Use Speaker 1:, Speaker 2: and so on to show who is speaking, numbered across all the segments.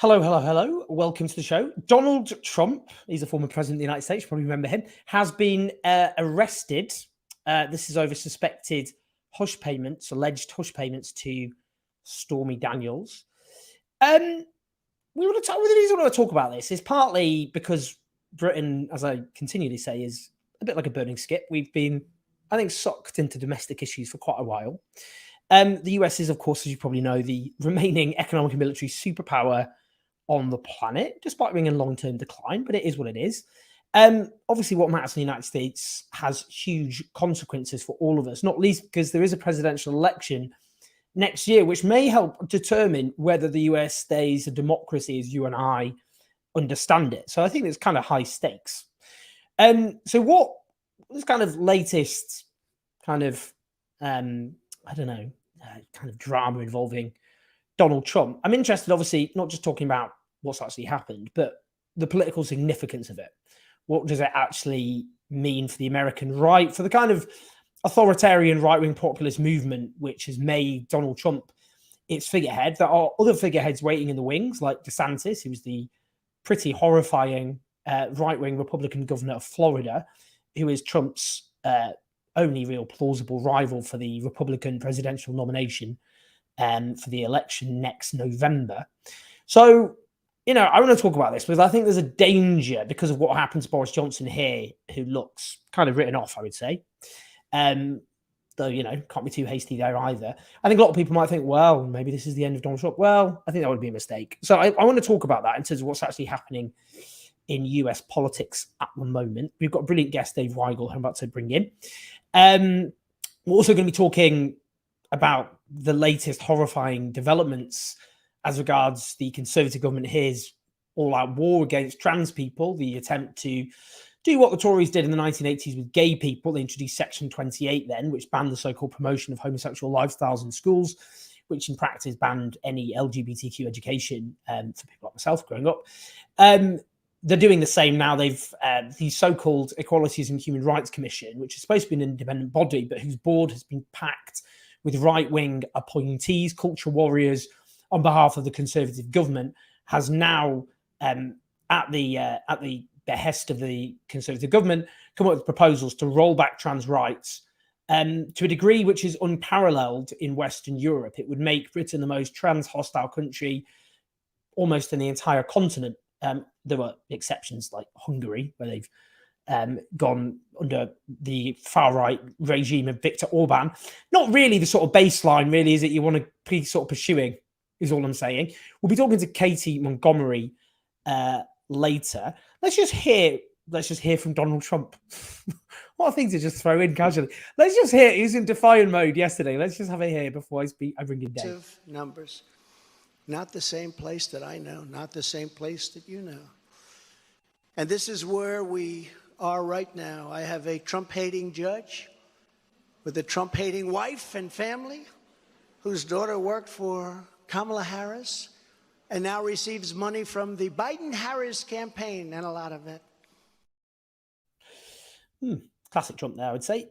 Speaker 1: Hello, hello, hello. Welcome to the show. Donald Trump, he's a former president of the United States, you probably remember him, has been arrested. This is over suspected hush payments, alleged hush payments to Stormy Daniels. The reason I want to talk about this is partly because Britain, as I continually say, is a bit like a burning skip. We've been, I think, sucked into domestic issues for quite a while. The US is, of course, as you probably know, the remaining economic and military superpower on the planet, despite being in long-term decline, but it is what it is. Obviously, what matters in the United States has huge consequences for all of us, not least because there is a presidential election next year, which may help determine whether the US stays a democracy as you and I understand it. So I think it's kind of high stakes. So what this kind of latest kind of, kind of drama involving Donald Trump. I'm interested, obviously, not just talking about what's actually happened, but the political significance of it. What does it actually mean for the American right, for the kind of authoritarian right-wing populist movement, which has made Donald Trump its figurehead? There are other figureheads waiting in the wings, like DeSantis, who was the pretty horrifying right-wing Republican governor of Florida, who is Trump's only real plausible rival for the Republican presidential nomination for the election next November. So, I want to talk about this because I think there's a danger because of what happened to Boris Johnson here, who looks kind of written off, I would say. Though, can't be too hasty there either. I think a lot of people might think, well, maybe this is the end of Donald Trump. Well, I think that would be a mistake. So I want to talk about that in terms of what's actually happening in US politics at the moment. We've got a brilliant guest, Dave Weigel, who I'm about to bring in. We're also going to be talking about the latest horrifying developments as regards the Conservative government here's all-out war against trans people, the attempt to do what the Tories did in the 1980s with gay people. They introduced Section 28 then, which banned the so-called promotion of homosexual lifestyles in schools, which in practice banned any LGBTQ education for people like myself growing up. They're doing the same now. They've the so-called Equalities and Human Rights Commission, which is supposed to be an independent body, but whose board has been packed with right-wing appointees, culture warriors, on behalf of the Conservative government, has now, at the behest of the Conservative government, come up with proposals to roll back trans rights to a degree which is unparalleled in Western Europe. It would make Britain the most trans-hostile country almost in the entire continent. There were exceptions like Hungary, where they've gone under the far-right regime of Viktor Orban. Not really the sort of baseline, really, is it you want to be sort of pursuing, is all I'm saying. We'll be talking to Katie Montgomery later. Let's just hear from Donald Trump. What a thing to just throw in casually. Let's just hear. He was in defiant mode yesterday. Let's just have it here before I bring in Dave.
Speaker 2: Numbers. Not the same place that I know, not the same place that you know. And this is where we are right now. I have a Trump-hating judge with a Trump-hating wife and family whose daughter worked for Kamala Harris and now receives money from the Biden-Harris campaign, and a lot of it.
Speaker 1: Classic Trump there, I would say.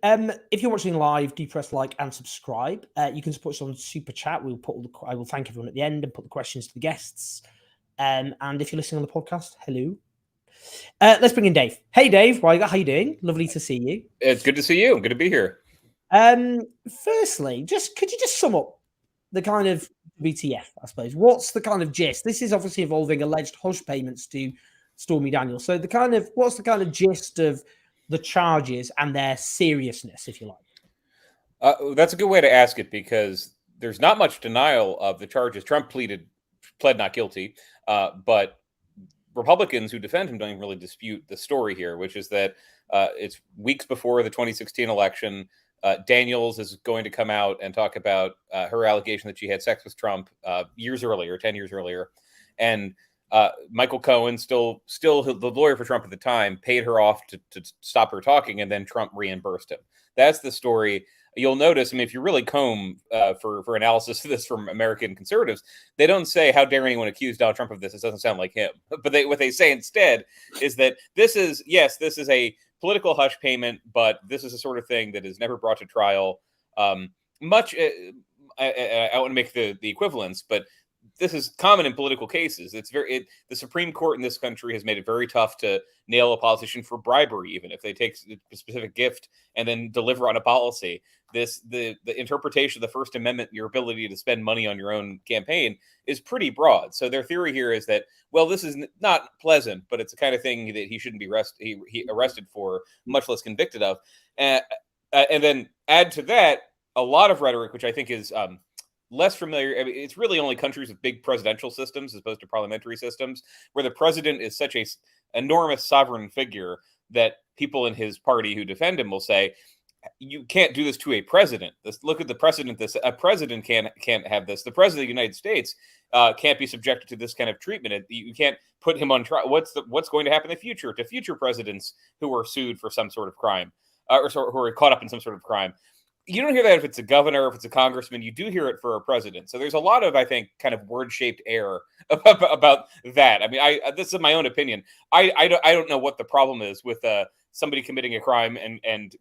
Speaker 1: If you're watching live, do press like and subscribe. You can support us on Super Chat. I will thank everyone at the end and put the questions to the guests. And if you're listening on the podcast, hello. Let's bring in Dave. Hey, Dave. How you doing? Lovely to see you.
Speaker 3: It's good to see you. Good to be here.
Speaker 1: Firstly, could you just sum up the kind of WTF, I suppose? What's the kind of gist? This is obviously involving alleged hush payments to Stormy Daniels. So what's the kind of gist of the charges and their seriousness, if you like?
Speaker 3: That's a good way to ask it, because there's not much denial of the charges. Trump pled not guilty, but Republicans who defend him don't even really dispute the story here, which is that it's weeks before the 2016 election. Daniels is going to come out and talk about her allegation that she had sex with Trump 10 years earlier. And Michael Cohen, still the lawyer for Trump at the time, paid her off to stop her talking, and then Trump reimbursed him. That's the story. You'll notice, if you really comb for analysis of this from American conservatives, they don't say, how dare anyone accuse Donald Trump of this? It doesn't sound like him. But what they say instead is that this is a political hush payment, but this is a sort of thing that is never brought to trial. I want to make the equivalence, but this is common in political cases. The Supreme Court in this country has made it very tough to nail a politician for bribery, even if they take a specific gift and then deliver on a policy. The interpretation of the First Amendment, your ability to spend money on your own campaign, is pretty broad. So their theory here is that, well, this is not pleasant, but it's the kind of thing that he shouldn't be arrested for, much less convicted of. And then add to that a lot of rhetoric, which I think is less familiar. I mean, it's really only countries with big presidential systems as opposed to parliamentary systems, where the president is such a enormous sovereign figure that people in his party who defend him will say, you can't do this to a president. Look at the precedent. A president can't have this. The president of the United States can't be subjected to this kind of treatment. You can't put him on trial. What's going to happen in the future to future presidents who are sued for some sort of crime or who are caught up in some sort of crime? You don't hear that if it's a governor, if it's a congressman. You do hear it for a president. So there's a lot of, I think, kind of word-shaped error about that. I mean, this is my own opinion. I don't know what the problem is with somebody committing a crime and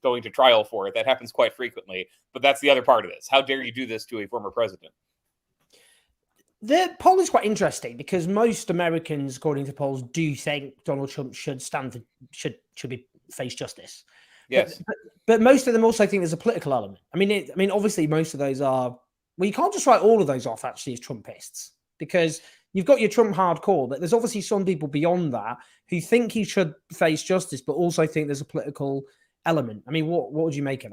Speaker 3: going to trial for it. That happens quite frequently. But that's the other part of this. How dare you do this to a former president?
Speaker 1: The poll is quite interesting because most Americans, according to polls, do think Donald Trump should be face justice.
Speaker 3: Yes,
Speaker 1: but most of them also think there's a political element. I mean, obviously, most of those are. Well, you can't just write all of those off actually as Trumpists, because you've got your Trump hardcore, but there's obviously some people beyond that who think he should face justice, but also think there's a political element. I mean, what would you make of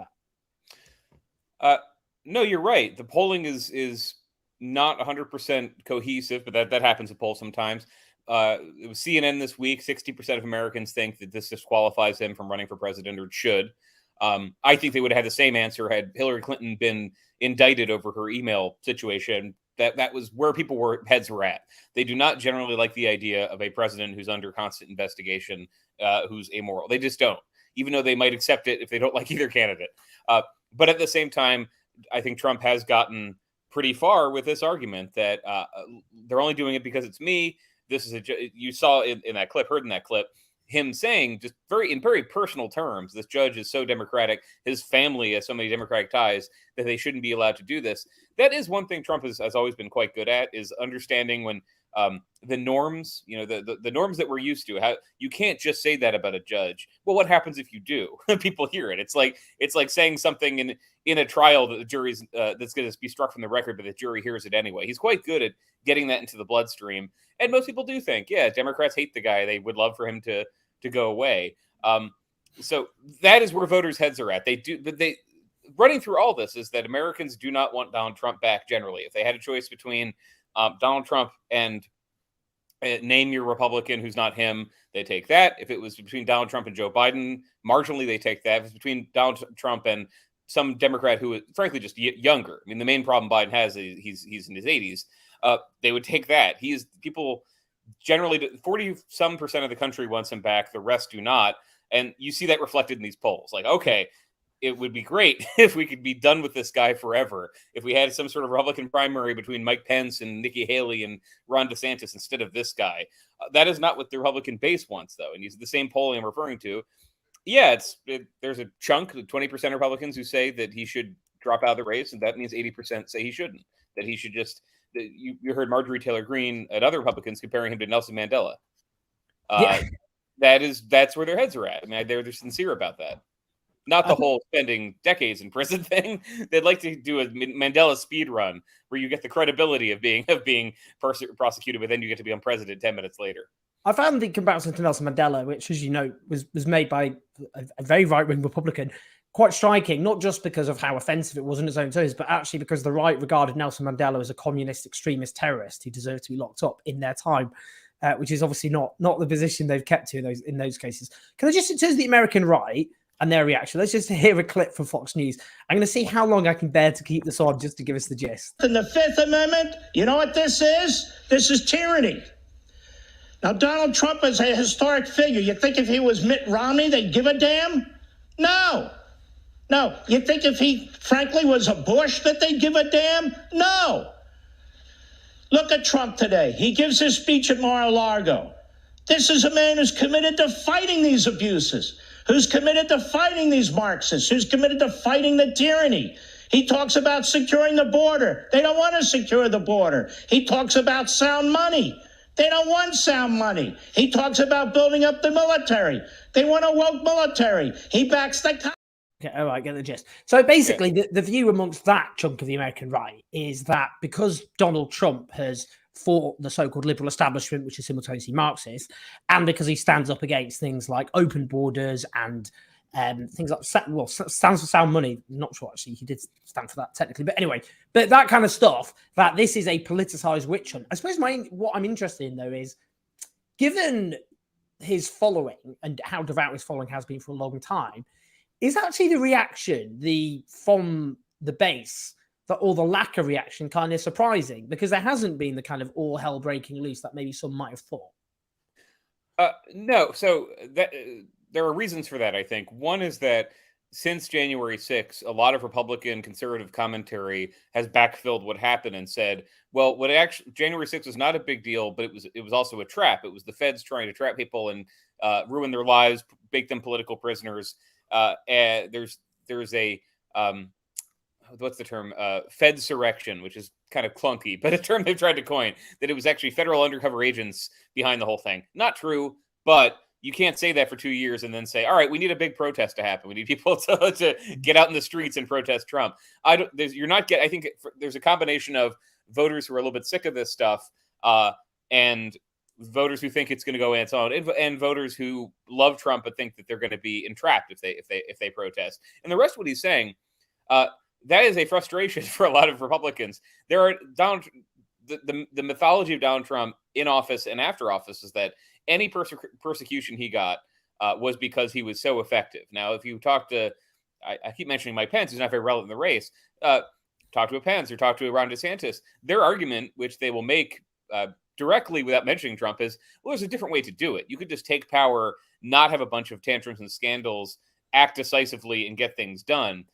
Speaker 1: that?
Speaker 3: No, you're right. The polling is not 100% cohesive, but that happens at polls sometimes. It was CNN this week. 60% of Americans think that this disqualifies him from running for president, or it should. I think they would have had the same answer had Hillary Clinton been indicted over her email situation. That was where heads were at. They do not generally like the idea of a president who's under constant investigation, who's amoral. They just don't, even though they might accept it if they don't like either candidate. But at the same time, I think Trump has gotten pretty far with this argument that they're only doing it because it's me. This is you saw in that clip, heard in that clip, him saying just in very personal terms, this judge is so Democratic, his family has so many Democratic ties that they shouldn't be allowed to do this. That is one thing Trump has always been quite good at, is understanding when the norms, the norms that we're used to. How you can't just say that about a judge. Well, what happens if you do? People hear it. It's like saying something in a trial that the jury's that's going to be struck from the record, but the jury hears it anyway. He's quite good at getting that into the bloodstream. And most people do think, yeah, Democrats hate the guy. They would love for him to go away. So that is where voters' heads are at. Running through all this is that Americans do not want Donald Trump back generally. If they had a choice between Donald Trump and name your Republican who's not him, they take that. If it was between Donald Trump and Joe Biden, marginally they take that. If it's between Donald Trump and some Democrat who is frankly just younger. I mean, the main problem Biden has is he's in his 80s. They would take that. People generally, 40% of the country wants him back. The rest do not. And you see that reflected in these polls. Like, okay, it would be great if we could be done with this guy forever. If we had some sort of Republican primary between Mike Pence and Nikki Haley and Ron DeSantis instead of this guy. That is not what the Republican base wants, though. And the same polling I'm referring to. Yeah, there's a chunk, 20% Republicans who say that he should drop out of the race, and that means 80% say he shouldn't. That he should just. You heard Marjorie Taylor Greene and other Republicans comparing him to Nelson Mandela. That's where their heads are at. I mean, they're sincere about that. Not the whole spending decades in prison thing. They'd like to do a Mandela speed run where you get the credibility of being prosecuted, but then you get to be on president 10 minutes later.
Speaker 1: I found the comparison to Nelson Mandela, which, as you know, was made by a very right-wing Republican, quite striking, not just because of how offensive it was in its own terms, but actually because the right regarded Nelson Mandela as a communist extremist terrorist who deserved to be locked up in their time, which is obviously not the position they've kept to in those cases. Can I just, in terms of the American right and their reaction, let's just hear a clip from Fox News. I'm going to see how long I can bear to keep this on just to give us the gist.
Speaker 4: In the Fifth Amendment, you know what this is? This is tyranny. Now, Donald Trump is a historic figure. You think if he was Mitt Romney, they'd give a damn? No. You think if he, frankly, was a Bush, that they'd give a damn? No. Look at Trump today. He gives his speech at Mar-a-Lago. This is a man who's committed to fighting these abuses, who's committed to fighting these Marxists, who's committed to fighting the tyranny. He talks about securing the border. They don't want to secure the border. He talks about sound money. They don't want sound money. He talks about building up the military. They want a woke military. He backs the...
Speaker 1: Okay, all right, get the gist. So basically, the view amongst that chunk of the American right is that because Donald Trump has fought the so-called liberal establishment, which is simultaneously Marxist, and because he stands up against things like open borders and things like, stands for sound money. I'm not sure actually he did stand for that technically, but anyway, but that kind of stuff, that this is a politicized witch hunt. I suppose what I'm interested in though is, given his following and how devout his following has been for a long time, is actually the reaction from the base, or the lack of reaction, kind of surprising? Because there hasn't been the kind of all hell breaking loose that maybe some might have thought.
Speaker 3: No, so there are reasons for that, I think. One is that since January 6th, a lot of Republican conservative commentary has backfilled what happened and said, well, January 6th was not a big deal, but it was also a trap. It was the feds trying to trap people and ruin their lives, make them political prisoners. And there's a what's the term? Fedsurrection, which is kind of clunky, but a term they've tried to coin, that it was actually federal undercover agents behind the whole thing. Not true, but you can't say that for 2 years and then say, all right, we need a big protest to happen. We need people to get out in the streets and protest Trump. I think there's a combination of voters who are a little bit sick of this stuff, and voters who think it's going to go on its own, and voters who love Trump but think that they're going to be entrapped if they protest. And the rest of what he's saying, that is a frustration for a lot of Republicans. There are the mythology of Donald Trump in office and after office is that any persecution he got was because he was so effective. Now, if you talk to, I keep mentioning Mike Pence, who's not very relevant in the race, talk to a Pence or talk to a Ron DeSantis, their argument, which they will make directly without mentioning Trump, is, well, there's a different way to do it. You could just take power, not have a bunch of tantrums and scandals, act decisively, and get things done.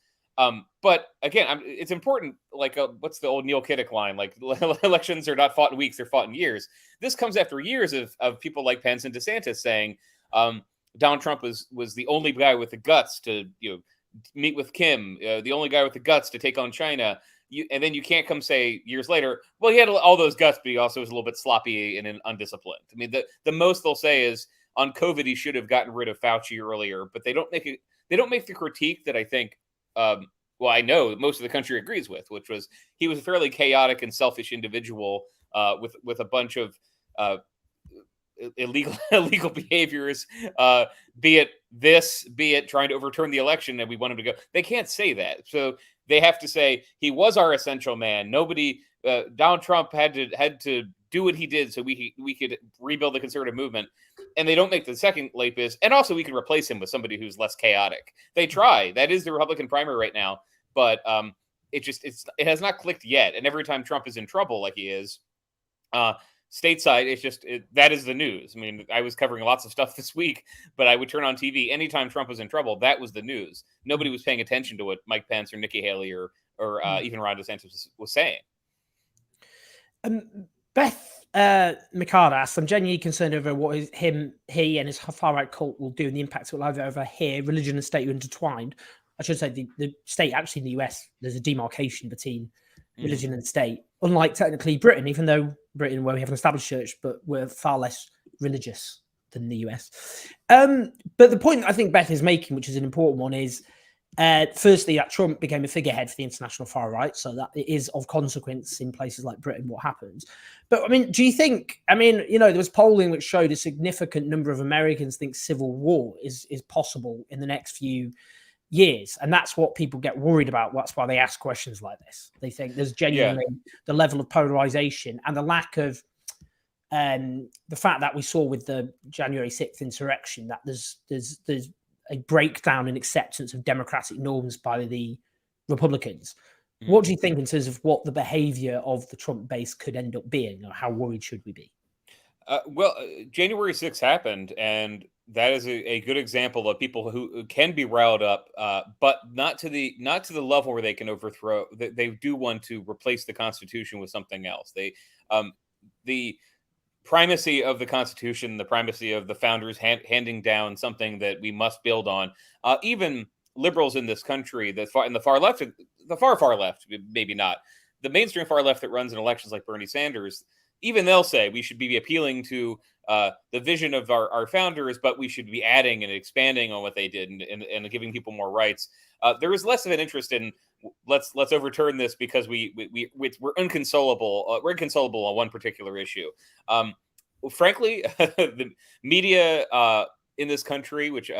Speaker 3: But again, it's important. Like, what's the old Neil Kiddick line? Like, elections are not fought in weeks; they're fought in years. This comes after years of people like Pence and DeSantis saying Donald Trump was the only guy with the guts to meet with Kim, the only guy with the guts to take on China. And then you can't come say years later, well, he had all those guts, but he also was a little bit sloppy and undisciplined. I mean, the most they'll say is on COVID he should have gotten rid of Fauci earlier, but they don't make the critique that I think. Well, I know most of the country agrees with, which was he was a fairly chaotic and selfish individual with a bunch of illegal behaviors, be it trying to overturn the election, and we want him to go. They can't say that, so they have to say he was our essential man. Donald Trump had to do what he did so we could rebuild the conservative movement. And they don't make the second leap is, and also we can replace him with somebody who's less chaotic. They try. That is the Republican primary right now, but it has not clicked yet. And every time Trump is in trouble, like he is, stateside, that is the news. I mean, I was covering lots of stuff this week, but I would turn on TV anytime Trump was in trouble. That was the news. Nobody was paying attention to what Mike Pence or Nikki Haley or even Ron DeSantis was saying.
Speaker 1: Beth McCard asks, I'm genuinely concerned over what he and his far-right cult will do and the impact it will have over here. Religion and state are intertwined. I should say the state, actually in the US, there's a demarcation between religion and state. Unlike technically Britain, even though Britain, where we have an established church, but we're far less religious than the US. But the point I think Beth is making, which is an important one, is firstly, that Trump became a figurehead for the international far right, so that it is of consequence in places like Britain what happens. But I mean, do you think? I mean, there was polling which showed a significant number of Americans think civil war is possible in the next few years, and that's what people get worried about. That's why they ask questions like this. They think there's genuinely the level of polarization and the lack of the fact that we saw with the January 6th insurrection, that there's a breakdown in acceptance of democratic norms by the Republicans. What do you think in terms of what the behavior of the Trump base could end up being, or how worried should we be?
Speaker 3: January 6th happened, and that is a good example of people who can be riled up, but not to the level where they can overthrow. They do want to replace the Constitution with something else. The primacy of the Constitution, the primacy of the founders handing down something that we must build on. Even liberals in this country, the far left, the far left, maybe not, the mainstream far left that runs in elections like Bernie Sanders, even they'll say we should be appealing to the vision of our founders, but we should be adding and expanding on what they did and giving people more rights. There is less of an interest in let's overturn this because we're inconsolable. We're inconsolable on one particular issue. Frankly, the media in this country, which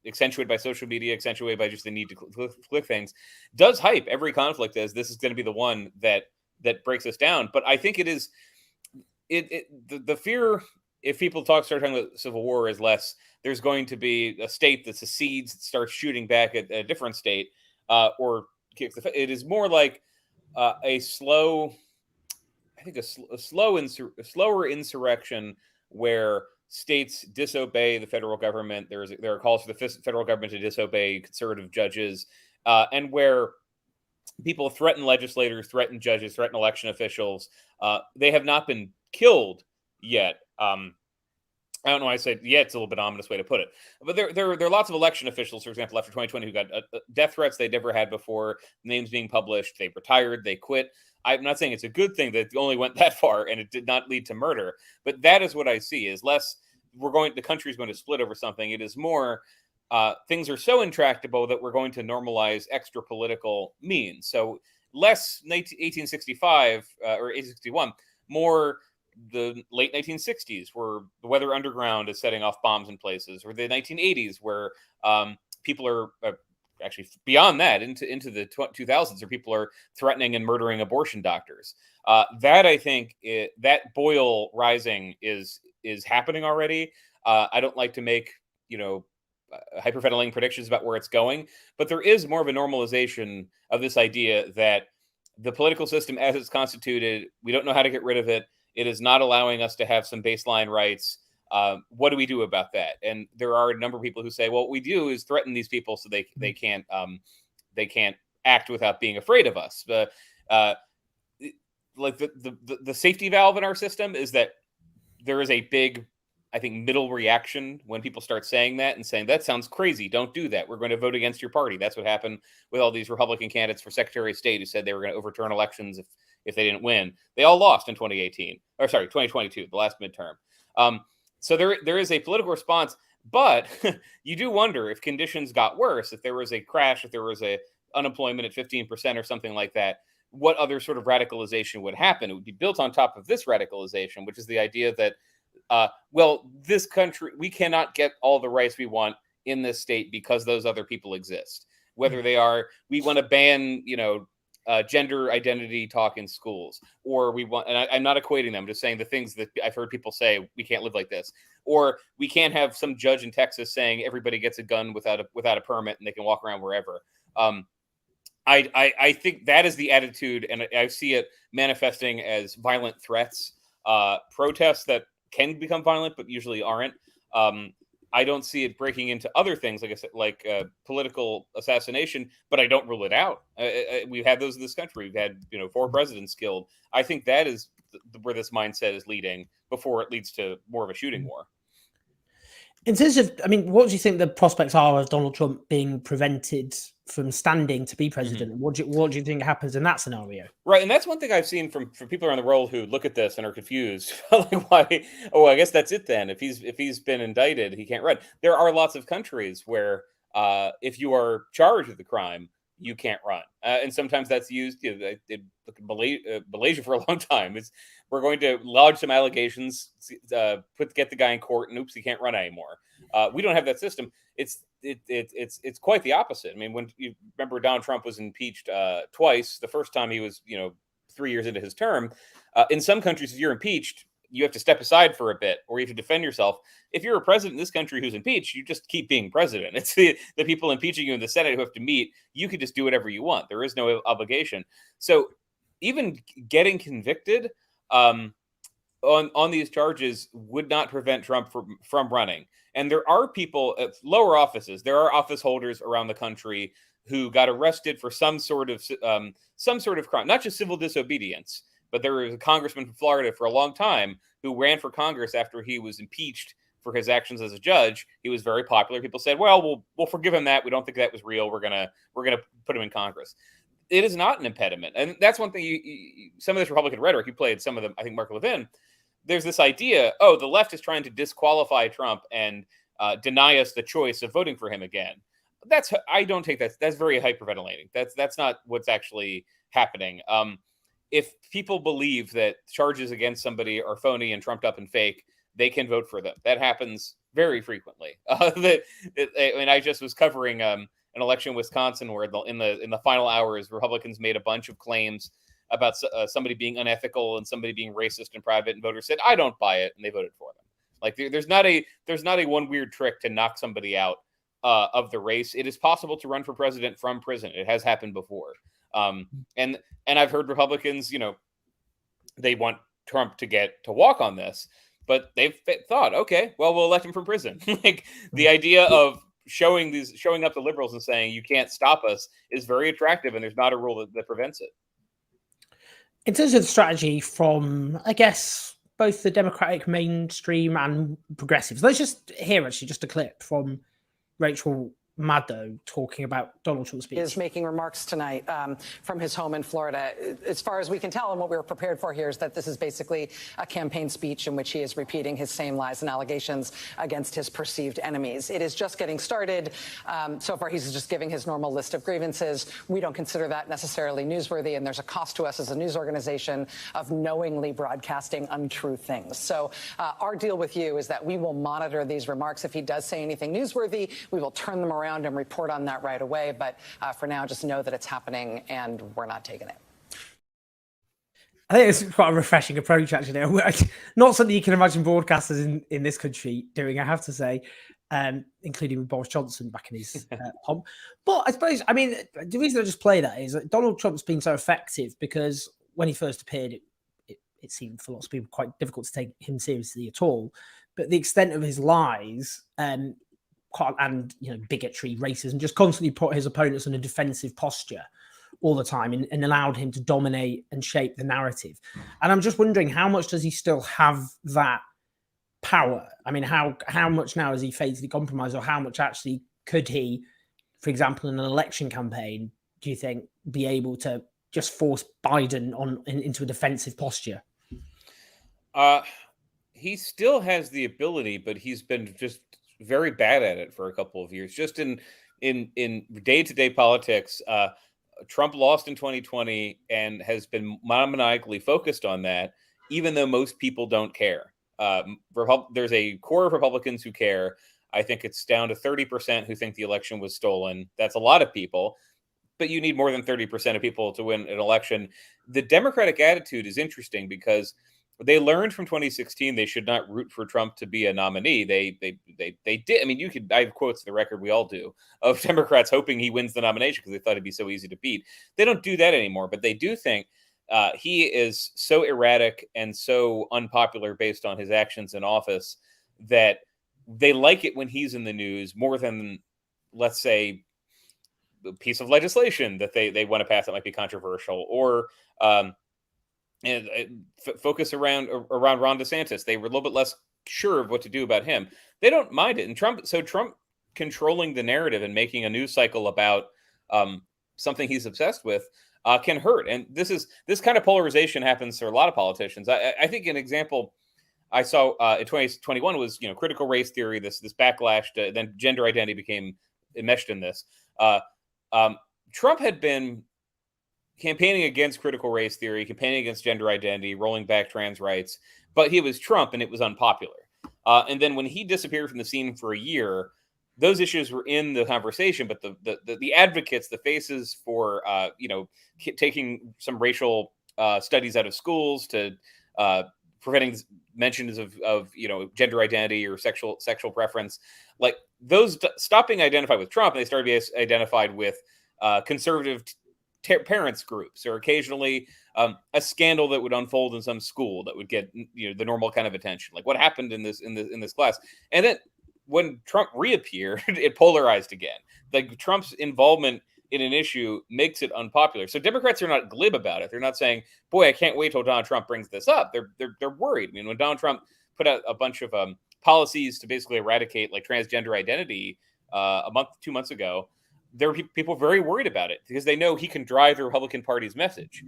Speaker 3: accentuated by social media, accentuated by just the need to click things, does hype every conflict as this is going to be the one that breaks us down. But I think it is the fear, if people start talking about civil war, is less there's going to be a state that secedes, that starts shooting back at a different state, or kicks it is more like a slow, I think a slower insurrection where states disobey the federal government. There are calls for the federal government to disobey conservative judges, and where people threaten legislators, threaten judges, threaten election officials. They have not been killed yet. I don't know why I say yet. It's a little bit ominous way to put it. But there are lots of election officials, for example, after 2020, who got death threats they'd never had before, names being published. They retired. They quit. I'm not saying it's a good thing that it only went that far and it did not lead to murder. But that is what I see, is less the country is going to split over something. It is more things are so intractable that we're going to normalize extra political means. So less 1865 or 1861, more the late 1960s, where the Weather Underground is setting off bombs in places, or the 1980s, where people are actually beyond that into the 2000s, where people are threatening and murdering abortion doctors. That, I think, that boil rising is happening already. I don't like to make hyperventilating predictions about where it's going, but there is more of a normalization of this idea that the political system as it's constituted, we don't know how to get rid of it. It is not allowing us to have some baseline rights. What do we do about that? And there are a number of people who say, well, what we do is threaten these people so they can't act without being afraid of us. Like the safety valve in our system is that there is a big, I think, middle reaction when people start saying that and saying, that sounds crazy. Don't do that. We're going to vote against your party. That's what happened with all these Republican candidates for Secretary of State who said they were going to overturn elections if they didn't win. They all lost in 2022, the last midterm. So there is a political response, but you do wonder if conditions got worse, if there was a crash, if there was a unemployment at 15% or something like that, what other sort of radicalization would happen? It would be built on top of this radicalization, which is the idea that, this country, we cannot get all the rights we want in this state because those other people exist. Whether they are, we want to ban, gender identity talk in schools, or we want, and I'm not equating them, I'm just saying the things that I've heard people say, we can't live like this, or we can't have some judge in Texas saying everybody gets a gun without a permit and they can walk around wherever. I think that is the attitude, and I see it manifesting as violent threats, protests that can become violent but usually aren't. I don't see it breaking into other things, like I said, like political assassination, but I don't rule it out. We've had those in this country. We've had 4 presidents killed. I think that is where this mindset is leading before it leads to more of a shooting war.
Speaker 1: In terms of, what do you think the prospects are of Donald Trump being prevented from standing to be president? Mm-hmm. What do you think happens in that scenario?
Speaker 3: Right, and that's one thing I've seen from people around the world who look at this and are confused. Like, why? Oh, I guess that's it then. If he's been indicted, he can't run. There are lots of countries where if you are charged with a crime, you can't run, and sometimes that's used. Malaysia for a long time. We're going to lodge some allegations, get the guy in court, and oops, he can't run anymore. We don't have that system. It's quite the opposite. When you remember, Donald Trump was impeached twice. The first time he was 3 years into his term. In some countries, if you're impeached, you have to step aside for a bit, or you have to defend yourself. If you're a president in this country who's impeached, you just keep being president. It's the people impeaching you in the Senate who have to meet. You could just do whatever you want. There is no obligation. So even getting convicted on these charges would not prevent Trump from running. And there are people at lower offices. There are office holders around the country who got arrested for some sort of crime, not just civil disobedience. But there was a congressman from Florida for a long time who ran for Congress after he was impeached for his actions as a judge. He was very popular. People said, well, we'll forgive him that. We don't think that was real. We're gonna put him in Congress. It is not an impediment. And that's one thing some of this Republican rhetoric, you played some of them, I think Mark Levin, there's this idea, the left is trying to disqualify Trump and deny us the choice of voting for him again. I don't take that. That's very hyperventilating. That's not what's actually happening. If people believe that charges against somebody are phony and trumped up and fake, they can vote for them. That happens very frequently. I just was covering an election in Wisconsin where in the final hours, Republicans made a bunch of claims about somebody being unethical and somebody being racist in private, and voters said, "I don't buy it," and they voted for them. Like there's not a one weird trick to knock somebody out of the race. It is possible to run for president from prison. It has happened before. And I've heard Republicans, they want Trump to walk on this, but they've thought, okay, well, we'll elect him from prison. Like the idea of showing up to liberals and saying you can't stop us is very attractive, and there's not a rule that prevents it.
Speaker 1: In terms of the strategy from, I guess, both the Democratic mainstream and progressives, let's just hear actually just a clip from Rachel Maddow talking about Donald Trump's speech.
Speaker 5: He is making remarks tonight from his home in Florida. As far as we can tell, and what we were prepared for here is that this is basically a campaign speech in which he is repeating his same lies and allegations against his perceived enemies. It is just getting started. So far, he's just giving his normal list of grievances. We don't consider that necessarily newsworthy, and there's a cost to us as a news organization of knowingly broadcasting untrue things. So our deal with you is that we will monitor these remarks. If he does say anything newsworthy, we will turn them around and report on that right away. But for now, just know that it's happening and we're not taking it.
Speaker 1: I think it's quite a refreshing approach, actually. Not something you can imagine broadcasters in this country doing, I have to say, including with Boris Johnson back in his pomp. But I suppose, the reason I just play that is that Donald Trump's been so effective because when he first appeared, it seemed for lots of people quite difficult to take him seriously at all. But the extent of his lies and bigotry, racism, just constantly put his opponents in a defensive posture all the time and allowed him to dominate and shape the narrative. And I'm just wondering, how much does he still have that power? How much now has he fatally compromised, or how much actually could he, for example, in an election campaign, do you think, be able to just force Biden into a defensive posture?
Speaker 3: He still has the ability, but he's been just very bad at it for a couple of years. Just in day-to-day politics, Trump lost in 2020 and has been maniacally focused on that, even though most people don't care. There's a core of Republicans who care. I think it's down to 30% who think the election was stolen. That's a lot of people, but you need more than 30% of people to win an election. The Democratic attitude is interesting because they learned from 2016 they should not root for Trump to be a nominee. They did. I have quotes to the record, we all do, of Democrats hoping he wins the nomination because they thought it'd be so easy to beat. They don't do that anymore, but they do think he is so erratic and so unpopular based on his actions in office that they like it when he's in the news more than, let's say, a piece of legislation that they want to pass that might be controversial, or focus around Ron DeSantis. They were a little bit less sure of what to do about him. They don't mind it. And Trump controlling the narrative and making a news cycle about something he's obsessed with can hurt. And this kind of polarization happens for a lot of politicians. I think an example I saw in 2021 was, critical race theory, this backlash to then gender identity became enmeshed in this. Trump had been campaigning against critical race theory, campaigning against gender identity, rolling back trans rights, but he was Trump and it was unpopular. And then when he disappeared from the scene for a year, those issues were in the conversation, but the advocates, the faces for, taking some racial studies out of schools to preventing mentions of gender identity or sexual preference, like those stopped being identified with Trump and they started being identified with conservative parents groups, or occasionally a scandal that would unfold in some school that would get the normal kind of attention, like what happened in this class. And then when Trump reappeared, it polarized again. Like Trump's involvement in an issue makes it unpopular. So Democrats are not glib about it. They're not saying, "Boy, I can't wait till Donald Trump brings this up." They're worried. When Donald Trump put out a bunch of policies to basically eradicate like transgender identity 2 months ago, there were people very worried about it because they know he can drive the Republican Party's message.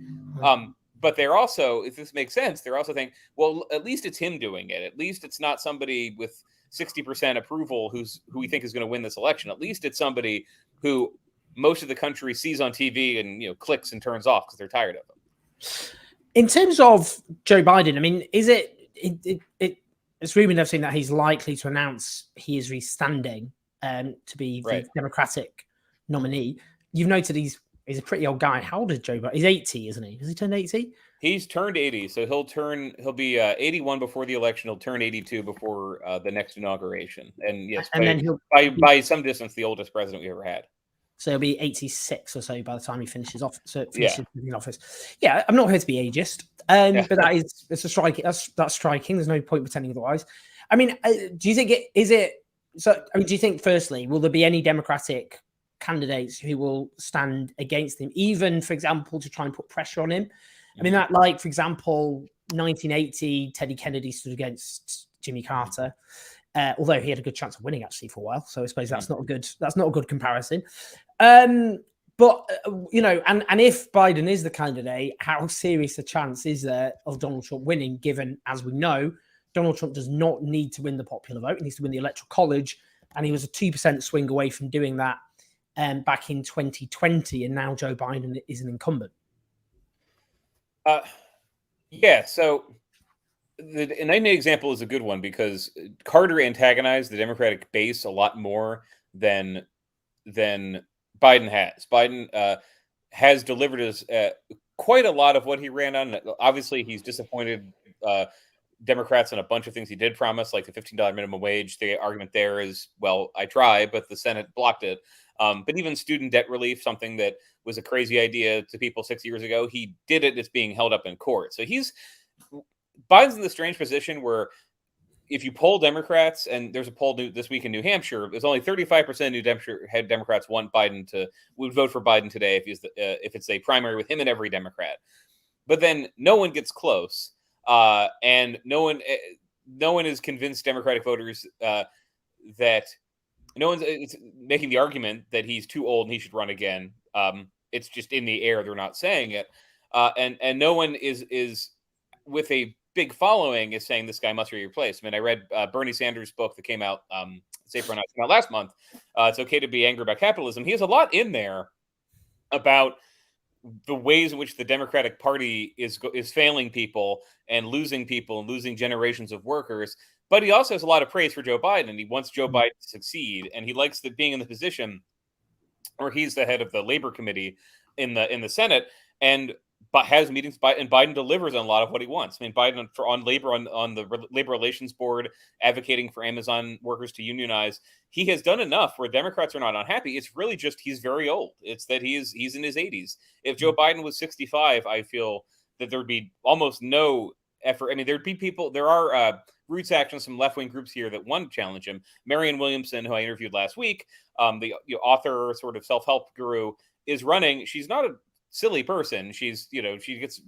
Speaker 3: But they're also, if this makes sense, they're also thinking, well, at least it's him doing it. At least it's not somebody with 60% approval who we think is going to win this election. At least it's somebody who most of the country sees on TV and clicks and turns off because they're tired of him.
Speaker 1: In terms of Joe Biden, I mean, is it's rumored I've seen that he's likely to announce he is restanding to be the Democratic nominee. You've noted he's a pretty old guy. How old is Joe Biden? He's 80, isn't he? Has he turned 80?
Speaker 3: He's turned 80, so he'll be 81 before the election. He'll turn 82 before the next inauguration. And yes, by some distance, the oldest president we ever had.
Speaker 1: So he'll be 86 or so by the time he finishes off. So finishes in office. Yeah, I'm not here to be ageist, but it's a striking. That's striking. There's no point pretending otherwise. I mean, do you think do you think, firstly, will there be any Democratic candidates who will stand against him, even, for example, to try and put pressure on him? I mean, that, like, for example, 1980, Teddy Kennedy stood against Jimmy Carter, although he had a good chance of winning actually for a while. So I suppose that's not a good comparison. But and if Biden is the candidate, how serious a chance is there of Donald Trump winning? Given, as we know, Donald Trump does not need to win the popular vote; he needs to win the Electoral College, and he was a 2% swing away from doing that back in 2020, and now Joe Biden is an incumbent.
Speaker 3: So the 1980 example is a good one because Carter antagonized the Democratic base a lot more than Biden has. Biden has delivered us quite a lot of what he ran on. Obviously, he's disappointed Democrats on a bunch of things he did promise, like the $15 minimum wage. The argument there is, well, I tried, but the Senate blocked it. But even student debt relief, something that was a crazy idea to people 6 years ago, he did it. It's being held up in court. So Biden's in the strange position where if you poll Democrats, and there's a poll this week in New Hampshire, there's only 35% of New Hampshire Democrats would vote for Biden today if it's a primary with him and every Democrat. But then no one gets close, and no one is convinced Democratic voters that no one's making the argument that he's too old and he should run again. It's just in the air; they're not saying it, and no one is with a big following is saying this guy must be replaced. I mean, I read Bernie Sanders' book that came out, came out last month. It's okay to be angry about capitalism. He has a lot in there about the ways in which the Democratic Party is failing people and losing generations of workers. But he also has a lot of praise for Joe Biden, and he wants Joe Biden to succeed. And he likes being in the position where he's the head of the labor committee in the Senate, but has meetings and Biden delivers on a lot of what he wants. I mean, Biden on the Labor Relations Board, advocating for Amazon workers to unionize. He has done enough where Democrats are not unhappy. It's really just he's very old. It's that he's in his 80s. If Joe Biden was 65, I feel that there'd be almost no effort. I mean, there'd be people. There are roots actions, some left wing groups here that want to challenge him. Marianne Williamson, who I interviewed last week, the author, sort of self help guru, is running. She's not a silly person. She's, she gets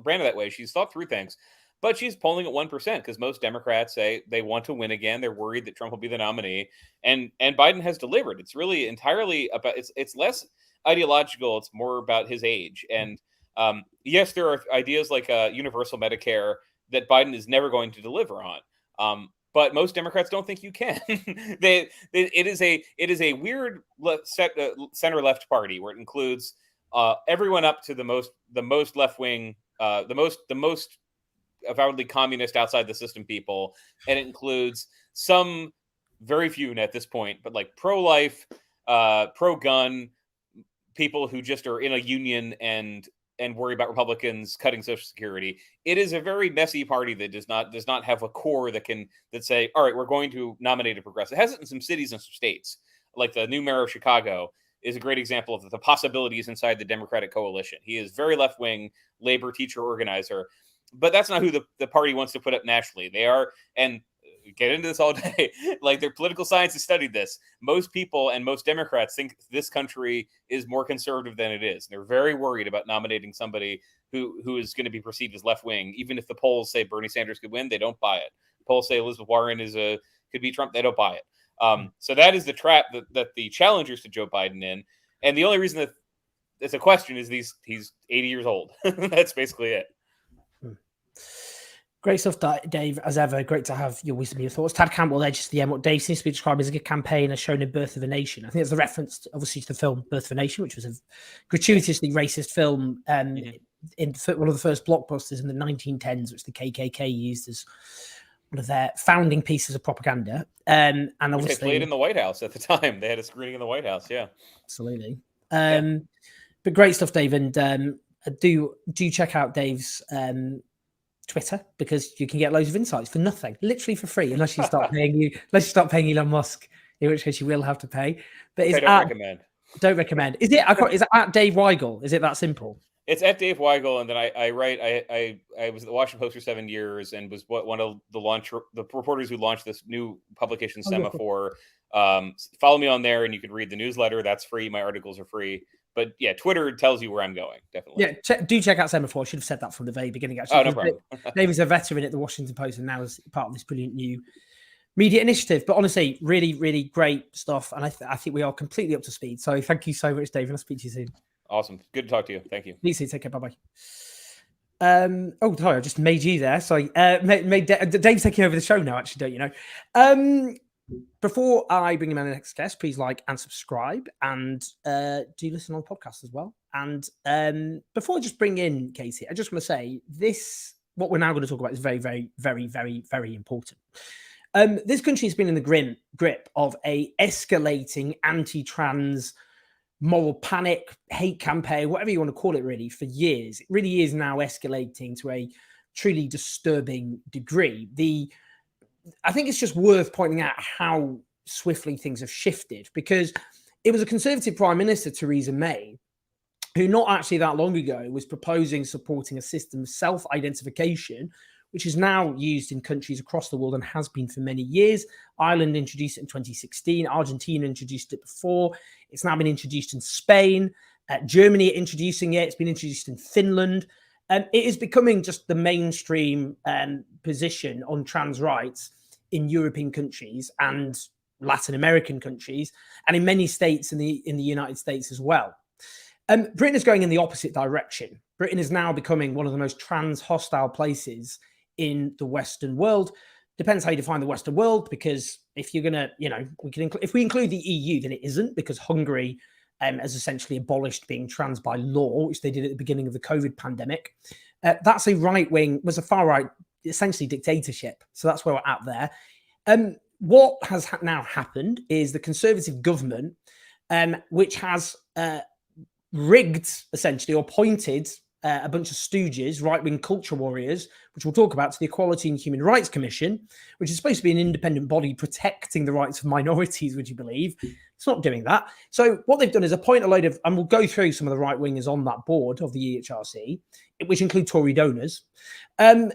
Speaker 3: branded that way. She's thought through things, but she's polling at 1% because most Democrats say they want to win again. They're worried that Trump will be the nominee, and Biden has delivered. It's really entirely about it's less ideological. It's more about his age. And yes, there are ideas like universal Medicare that Biden is never going to deliver on. But most Democrats don't think you can. It is a weird center left party where it includes everyone up to the most left wing, the most avowedly communist outside the system people, and it includes some very few at this point, but like pro-life, pro-gun people who just are in a union and worry about Republicans cutting Social Security. It is a very messy party that does not have a core that say, all right, we're going to nominate a progressive. It has it in some cities and some states, like the new mayor of Chicago is a great example of the possibilities inside the Democratic coalition. He is very left-wing, labor teacher organizer, but that's not who the party wants to put up nationally. They are, and get into this all day, like their political science has studied this. Most people and most Democrats think this country is more conservative than it is. They're very worried about nominating somebody who is going to be perceived as left-wing. Even if the polls say Bernie Sanders could win, they don't buy it. polls say Elizabeth Warren could be Trump. They don't buy it. So that is the trap that the challengers to Joe Biden in. And the only reason that it's a question is he's 80 years old. That's basically it.
Speaker 1: Great stuff, Dave, as ever. Great to have your wisdom, your thoughts. Tad Campbell there, just the end. What Dave seems to be describing as a good campaign, as shown in Birth of a Nation. I think it's a reference, obviously, to the film Birth of a Nation, which was a gratuitously racist film in one of the first blockbusters in the 1910s, which the KKK used as one of their founding pieces of propaganda. And obviously,
Speaker 3: they played in the White House at the time. They had a screening in the White House. Yeah,
Speaker 1: absolutely. But great stuff, Dave, and do check out Dave's Twitter, because you can get loads of insights for nothing, literally for free, unless you start paying Elon Musk, in which case you will have to pay. But don't recommend. Is it at Dave Weigel? Is it that simple?
Speaker 3: It's at Dave Weigel, and then I write. I was at the Washington Post for 7 years and was one of the reporters who launched this new publication Semaphore. Follow me on there, and you can read the newsletter. That's free. My articles are free. But yeah, Twitter tells you where I'm going. Definitely.
Speaker 1: Yeah, do check out Semaphore. I should have said that from the very beginning, actually.
Speaker 3: Oh, no problem.
Speaker 1: Dave is a veteran at the Washington Post and now is part of this brilliant new media initiative. But honestly, really, really great stuff. And I think we are completely up to speed. So thank you so much, Dave. And I'll speak to you soon.
Speaker 3: Awesome. Good to talk to you. Thank you.
Speaker 1: You too. Take care. Bye-bye. Sorry, I just made you there. Sorry. Dave's taking over the show now, actually, don't you know? Before I bring in my next guest, please like and subscribe, and do listen on the podcast as well. And before I just bring in Katie, I just want to say what we're now going to talk about is very, very, very, very, very important. This country has been in the grip of a escalating anti-trans moral panic, hate campaign, whatever you want to call it, really, for years. It really is now escalating to a truly disturbing degree. I think it's just worth pointing out how swiftly things have shifted, because it was a Conservative Prime Minister, Theresa May, who not actually that long ago was supporting a system of self-identification, which is now used in countries across the world and has been for many years. Ireland introduced it in 2016. Argentina introduced it before. It's now been introduced in Spain. Germany introducing it. It's been introduced in Finland. It is becoming just the mainstream position on trans rights in European countries and Latin American countries, and in many states in the United States as well. Britain is going in the opposite direction. Britain is now becoming one of the most trans hostile places in the Western world. Depends how you define the Western world, because if you're gonna, if we include the EU, then it isn't, because Hungary has essentially abolished being trans by law, which they did at the beginning of the COVID pandemic. That's a far right, essentially dictatorship. So that's where we're at there. What has now happened is the Conservative government, which has rigged, essentially, or appointed a bunch of stooges, right-wing culture warriors, which we'll talk about, to the Equality and Human Rights Commission, which is supposed to be an independent body protecting the rights of minorities, would you believe? It's not doing that. So what they've done is appoint a load of, and we'll go through some of the right-wingers on that board of the EHRC, which include Tory donors. And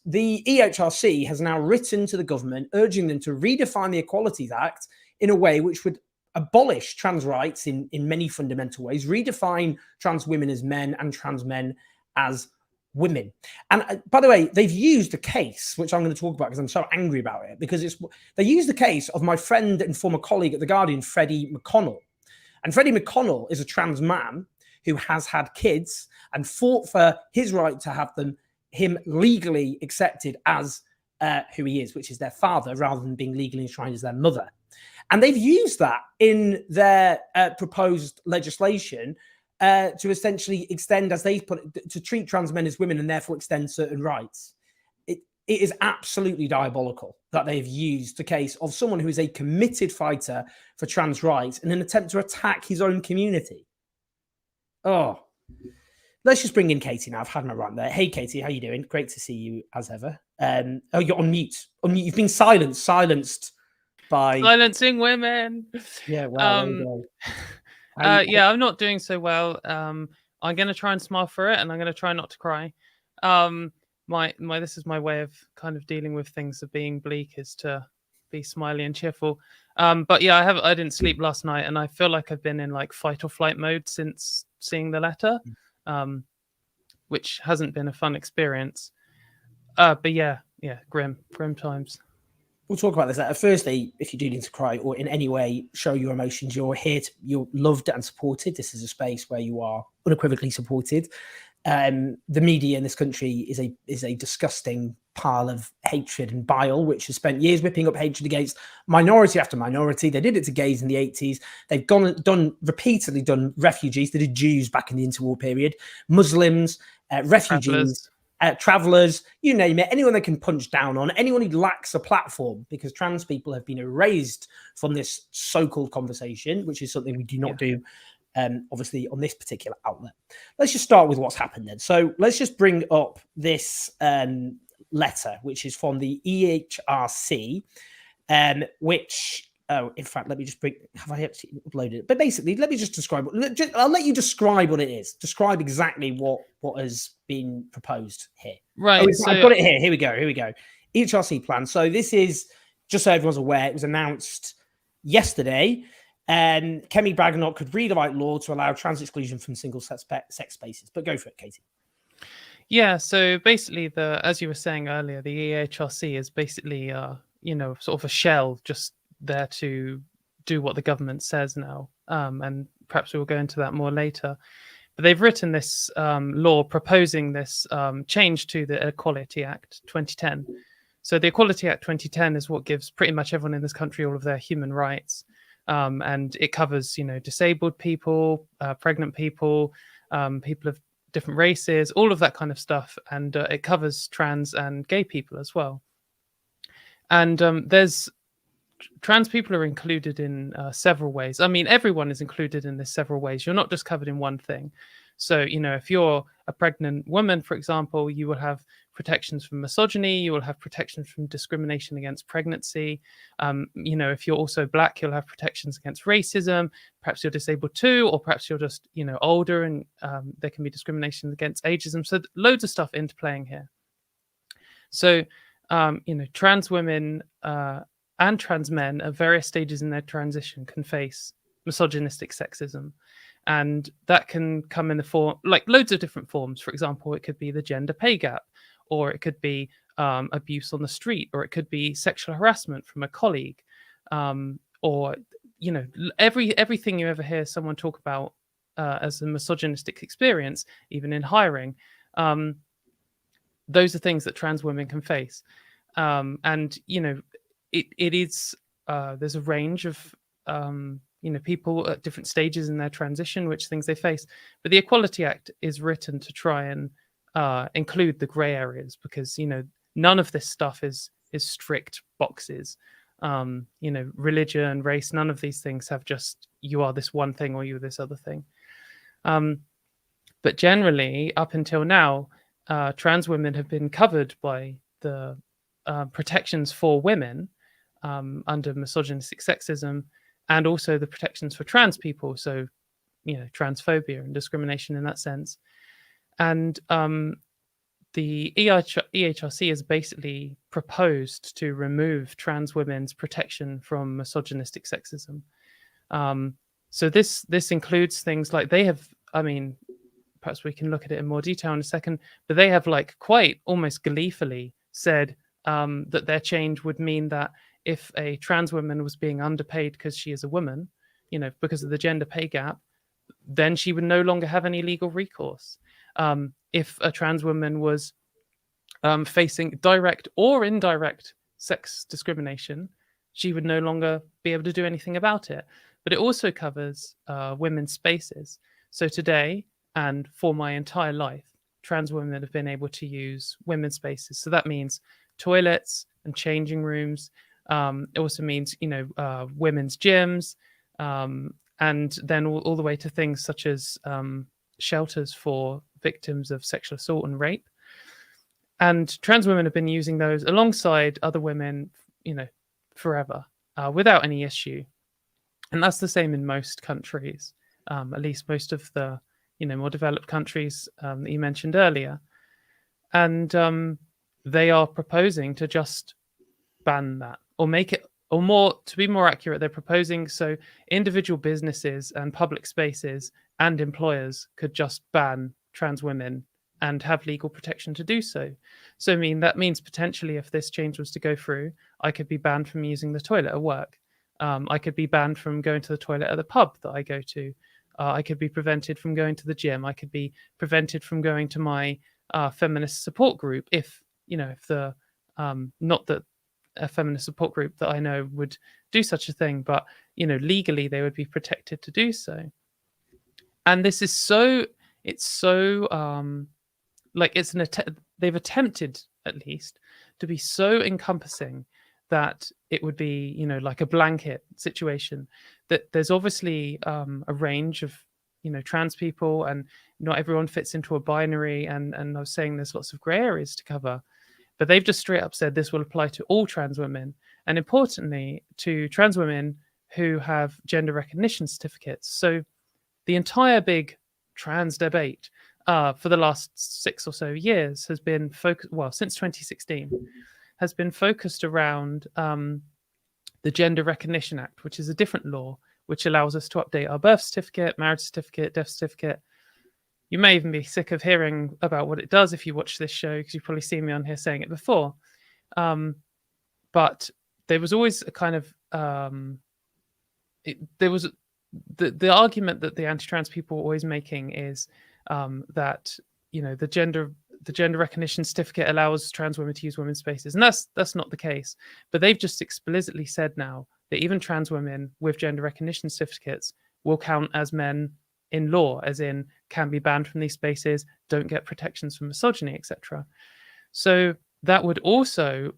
Speaker 1: the EHRC has now written to the government, urging them to redefine the Equalities Act in a way which would abolish trans rights in many fundamental ways, redefine trans women as men and trans men as women. And by the way, they've used a case, which I'm going to talk about because I'm so angry about it, because they used the case of my friend and former colleague at The Guardian, Freddie McConnell. And Freddie McConnell is a trans man who has had kids and fought for his right to have him legally accepted as who he is, which is their father, rather than being legally enshrined as their mother. And they've used that in their proposed legislation to essentially extend, as they put it, to treat trans men as women and therefore extend certain rights. It is absolutely diabolical that they've used the case of someone who is a committed fighter for trans rights in an attempt to attack his own community. Oh, let's just bring in Katie now. I've had my rant there. Hey, Katie, how you doing? Great to see you as ever. You're on mute. You've been silenced by
Speaker 6: silencing women.
Speaker 1: Yeah, well,
Speaker 6: I'm not doing so well. I'm going to try and smile through it, and I'm going to try not to cry. This is my way of kind of dealing with things of being bleak, is to be smiley and cheerful. But yeah, I didn't sleep last night, and I feel like I've been in like fight or flight mode since seeing the letter, which hasn't been a fun experience. But yeah, grim times.
Speaker 1: We'll talk about this. Firstly, if you do need to cry or in any way show your emotions, you're loved and supported. This is a space where you are unequivocally supported. The media in this country is a disgusting pile of hatred and bile, which has spent years whipping up hatred against minority after minority. They did it to gays in the 80s. They've repeatedly done refugees. They did Jews back in the interwar period, Muslims, refugees, travelers, you name it, anyone they can punch down on, anyone who lacks a platform, because trans people have been erased from this so-called conversation, which is something we do not do. Obviously, on this particular outlet. Let's just start with what's happened then. So let's just bring up this letter, which is from the EHRC, which, in fact, let me just have I actually uploaded it? But basically, let me just describe, I'll let you describe what it is. Describe exactly what has been proposed here.
Speaker 6: Right.
Speaker 1: I've got it here. Here we go. EHRC plan. So this is, just so everyone's aware, it was announced yesterday. Kemi Badenoch could rewrite law to allow trans exclusion from single sex spaces. But go for it, Katie.
Speaker 6: Yeah, so basically, as you were saying earlier, the EHRC is basically, sort of a shell just there to do what the government says now. And perhaps we'll go into that more later. But they've written this law proposing this change to the Equality Act 2010. So the Equality Act 2010 is what gives pretty much everyone in this country all of their human rights. And it covers, disabled people, pregnant people, people of different races, all of that kind of stuff. And it covers trans and gay people as well. And trans people are included in several ways. I mean, everyone is included in this several ways. You're not just covered in one thing. So, if you're a pregnant woman, for example, you will have protections from misogyny, you will have protections from discrimination against pregnancy. If you're also Black, you'll have protections against racism. Perhaps you're disabled too, or perhaps you're just, older and there can be discrimination against ageism. So loads of stuff interplaying here. So, trans women and trans men at various stages in their transition can face misogynistic sexism. And that can come in the form, like loads of different forms. For example, it could be the gender pay gap, or it could be abuse on the street, or it could be sexual harassment from a colleague, or everything you ever hear someone talk about as a misogynistic experience, even in hiring. Those are things that trans women can face, and it is there's a range of people at different stages in their transition, which things they face. But the Equality Act is written to try and include the grey areas, because none of this stuff is strict boxes. Religion, race, none of these things have just you are this one thing or you're this other thing. But generally, up until now, trans women have been covered by the protections for women under misogynistic sexism, and also the protections for trans people. So, transphobia and discrimination in that sense. And the EHRC has basically proposed to remove trans women's protection from misogynistic sexism. So this includes things like they have, perhaps we can look at it in more detail in a second, but they have quite almost gleefully said that their change would mean that if a trans woman was being underpaid because she is a woman, because of the gender pay gap, then she would no longer have any legal recourse. If a trans woman was facing direct or indirect sex discrimination, she would no longer be able to do anything about it. But it also covers women's spaces. So today, and for my entire life, trans women have been able to use women's spaces. So that means toilets and changing rooms. It also means, women's gyms, and then all the way to things such as shelters for victims of sexual assault and rape. And trans women have been using those alongside other women, forever, without any issue. And that's the same in most countries, at least most of the, more developed countries that you mentioned earlier. And they are proposing to just ban that, or make it, or more, to be more accurate, they're proposing so individual businesses and public spaces and employers could just ban trans women and have legal protection to do so. So, I mean, that means potentially if this change was to go through, I could be banned from using the toilet at work. I could be banned from going to the toilet at the pub that I go to. I could be prevented from going to the gym. I could be prevented from going to my feminist support group if the not that a feminist support group that I know would do such a thing, but legally they would be protected to do so. And this is they've attempted at least to be so encompassing that it would be like a blanket situation, that there's obviously a range of trans people, and not everyone fits into a binary, and I was saying there's lots of gray areas to cover, but they've just straight up said this will apply to all trans women, and importantly to trans women who have gender recognition certificates. So the entire big trans debate for the last 6 or so years has been focused, well, since 2016, has been focused around the Gender Recognition Act, which is a different law which allows us to update our birth certificate, marriage certificate, death certificate. You may even be sick of hearing about what it does if you watch this show, because you've probably seen me on here saying it before. But there was always a kind of the argument that the anti-trans people are always making is that the gender recognition certificate allows trans women to use women's spaces, and that's not the case. But they've just explicitly said now that even trans women with gender recognition certificates will count as men in law, as in can be banned from these spaces, don't get protections from misogyny, etc. So that would also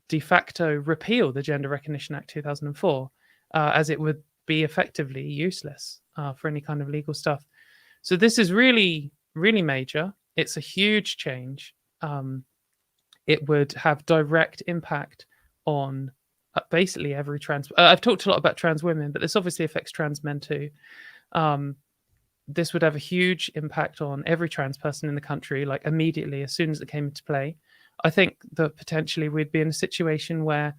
Speaker 6: de facto repeal the Gender Recognition Act 2004, as it would be effectively useless for any kind of legal stuff. So this is really, really major. It's a huge change. It would have direct impact on basically every trans. I've talked a lot about trans women, but this obviously affects trans men too. This would have a huge impact on every trans person in the country, immediately, as soon as it came into play. I think that potentially we'd be in a situation where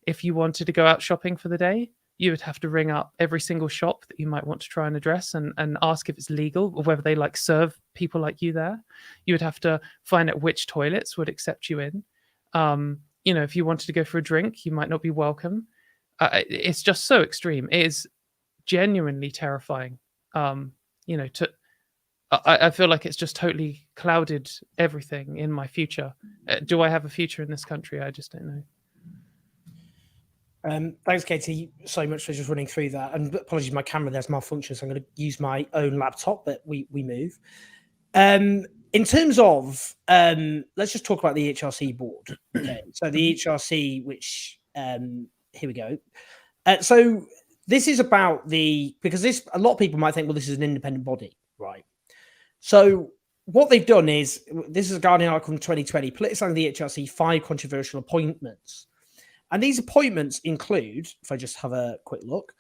Speaker 6: if you wanted to go out shopping for the day, you would have to ring up every single shop that you might want to try and address and ask if it's legal, or whether they serve people like you there. You would have to find out which toilets would accept you in. If you wanted to go for a drink, you might not be welcome. It's just so extreme. It is genuinely terrifying. I feel like it's just totally clouded everything in my future. Do I have a future in this country? I just don't know.
Speaker 1: Thanks, Katie, so much for just running through that. And apologies, my camera there's malfunction, so I'm going to use my own laptop, but we move. In terms of, let's just talk about the HRC board. Okay. So the HRC, which, here we go. So this is about because a lot of people might think, well, this is an independent body, right? So what they've done is, this is a Guardian article from 2020, politicizing the HRC, 5 controversial appointments. And these appointments include, if I just have a quick look,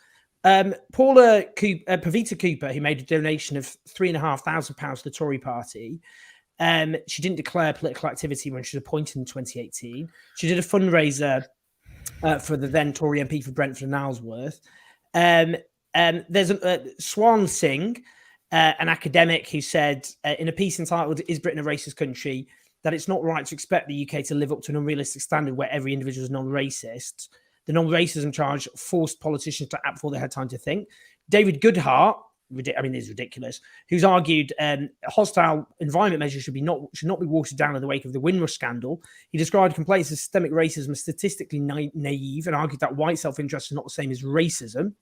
Speaker 1: Pavita Cooper, who made a donation of £3,500 to the Tory party. She didn't declare political activity when she was appointed in 2018. She did a fundraiser for the then Tory MP for Brentford and Isleworth. There's Swan Singh, an academic, who said in a piece entitled "Is Britain a Racist Country?" that it's not right to expect the UK to live up to an unrealistic standard where every individual is non-racist. The non-racism charge forced politicians to act before they had time to think. David Goodhart, I mean, this is ridiculous, who's argued hostile environment measures should not be watered down in the wake of the Windrush scandal. He described complaints of systemic racism as statistically naive and argued that white self-interest is not the same as racism.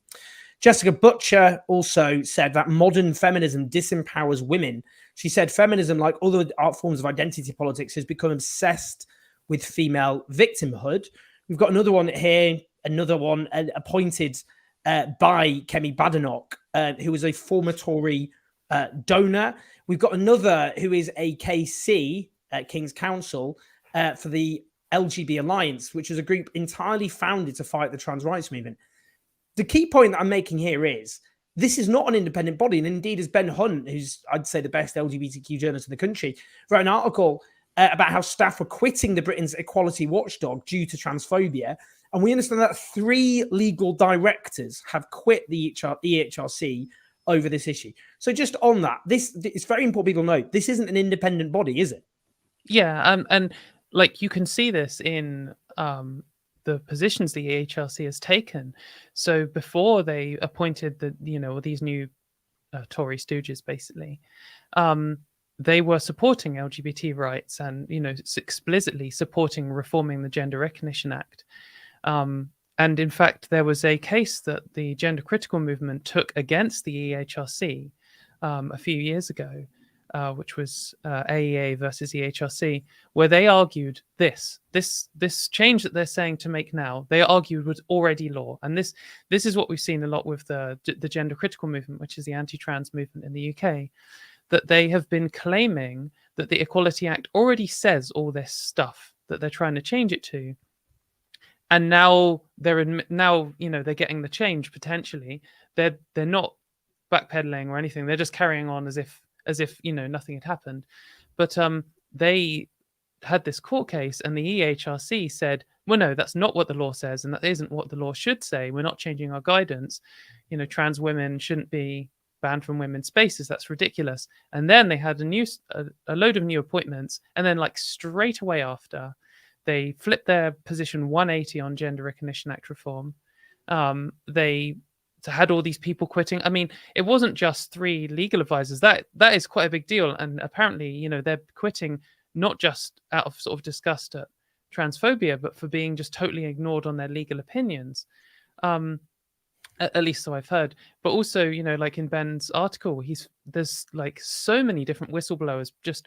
Speaker 1: Jessica Butcher also said that modern feminism disempowers women. She said feminism, like other art forms of identity politics, has become obsessed with female victimhood. We've got another one here, appointed by Kemi Badenoch, who was a former Tory donor. We've got another who is a KC, King's Counsel, for the LGB Alliance, which is a group entirely founded to fight the trans rights movement. The key point that I'm making here is this is not an independent body. And indeed, as Ben Hunt, who's, I'd say, the best LGBTQ journalist in the country, wrote an article about how staff were quitting the Britain's equality watchdog due to transphobia. And we understand that 3 legal directors have quit the EHRC over this issue. So just on that, it's very important people know this isn't an independent body, is it?
Speaker 6: Yeah, and like you can see this in the positions the EHRC has taken. So before they appointed these new Tory stooges, basically, they were supporting LGBT rights and explicitly supporting reforming the Gender Recognition Act. And in fact, there was a case that the gender critical movement took against the EHRC a few years ago, which was AEA versus EHRC, where they argued this change that they're saying to make now, they argued was already law. And this is what we've seen a lot with the gender critical movement, which is the anti-trans movement in the UK, that they have been claiming that the Equality Act already says all this stuff that they're trying to change it to. And now they're getting the change potentially. They're not backpedaling or anything. They're just carrying on as if nothing had happened. But they had this court case, and the EHRC said, well, no, that's not what the law says, and that isn't what the law should say. We're not changing our guidance. Trans women shouldn't be banned from women's spaces. That's ridiculous. And then they had a load of new appointments, and then like straight away after, they flipped their position 180 on Gender Recognition Act reform. They had all these people quitting. I mean, it wasn't just 3 legal advisors. That is quite a big deal. And apparently, they're quitting not just out of sort of disgust at transphobia, but for being just totally ignored on their legal opinions. At least so I've heard. But also, like in Ben's article, there's like so many different whistleblowers, just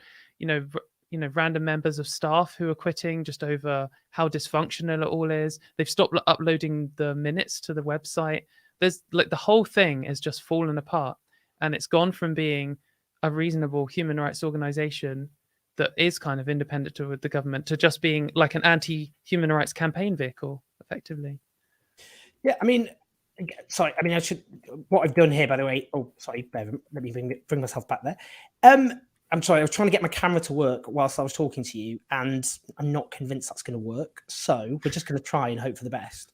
Speaker 6: random members of staff who are quitting just over how dysfunctional it all is. They've stopped uploading the minutes to the website. There's like the whole thing has just fallen apart, and it's gone from being a reasonable human rights organization that is kind of independent to the government to just being like an anti-human rights campaign vehicle, effectively.
Speaker 1: Yeah, I mean, sorry. I mean, what I've done here, by the way. Oh, sorry. Let me bring myself back there. I'm sorry. I was trying to get my camera to work whilst I was talking to you, and I'm not convinced that's going to work. So we're just going to try and hope for the best.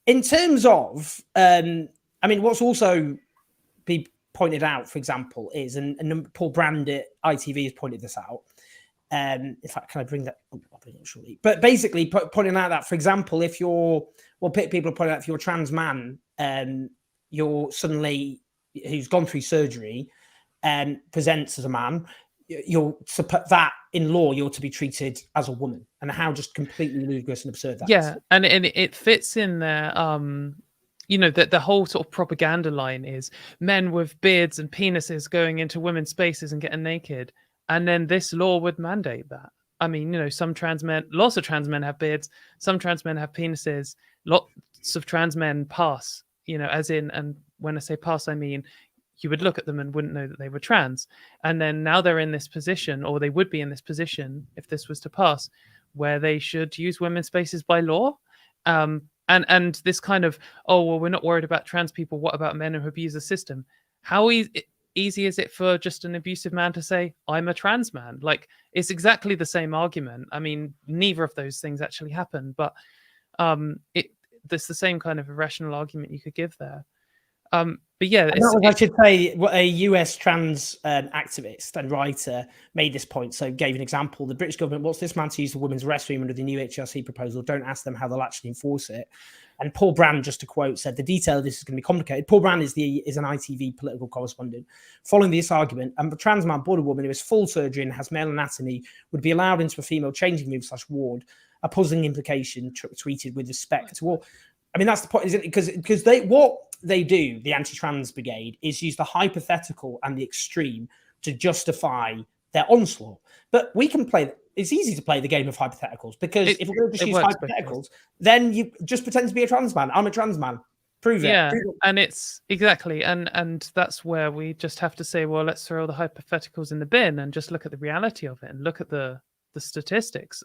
Speaker 1: In terms of, I mean, what's also been pointed out, for example, is, and Paul Brand at ITV has pointed this out. In fact, can I bring that? Oh, I'll bring it shortly. But basically, pointing out that, for example, people are pointing out if you're a trans man, you're suddenly who's gone through surgery and presents as a man, that in law you're to be treated as a woman, and how just completely ludicrous and absurd that is.
Speaker 6: And it fits in there. That the whole sort of propaganda line is men with beards and penises going into women's spaces and getting naked, and then this law would mandate that. I mean, lots of trans men have beards, some trans men have penises, lots of trans men pass. And when I say pass, I mean you would look at them and wouldn't know that they were trans. And then now they're in this position, or they would be in this position if this was to pass, where they should use women's spaces by law. And this kind of, oh, well, we're not worried about trans people. What about men who abuse the system? How easy is it for just an abusive man to say, I'm a trans man? Like, it's exactly the same argument. I mean, neither of those things actually happen, but there's the same kind of irrational argument you could give there. But yeah,
Speaker 1: I should say, a US trans activist and writer made this point. So gave an example. The British government wants this man to use the women's restroom under the new HRC proposal. Don't ask them how they'll actually enforce it. And Paul Brand, just to quote, said the detail of this is going to be complicated. Paul Brand is an ITV political correspondent. Following this argument, a trans man born a woman who has full surgery and has male anatomy would be allowed into a female changing room / ward. A puzzling implication tweeted with respect to all. I mean, that's the point, isn't it? Because what they do, the anti-trans brigade, is use the hypothetical and the extreme to justify their onslaught. But we can play. It's easy to play the game of hypotheticals, because if we're going to just use hypotheticals, then you just pretend to be a trans man. I'm a trans man. Prove it.
Speaker 6: Yeah,
Speaker 1: Prove it.
Speaker 6: and it's exactly, and that's where we just have to say, well, let's throw the hypotheticals in the bin and just look at the reality of it and look at the statistics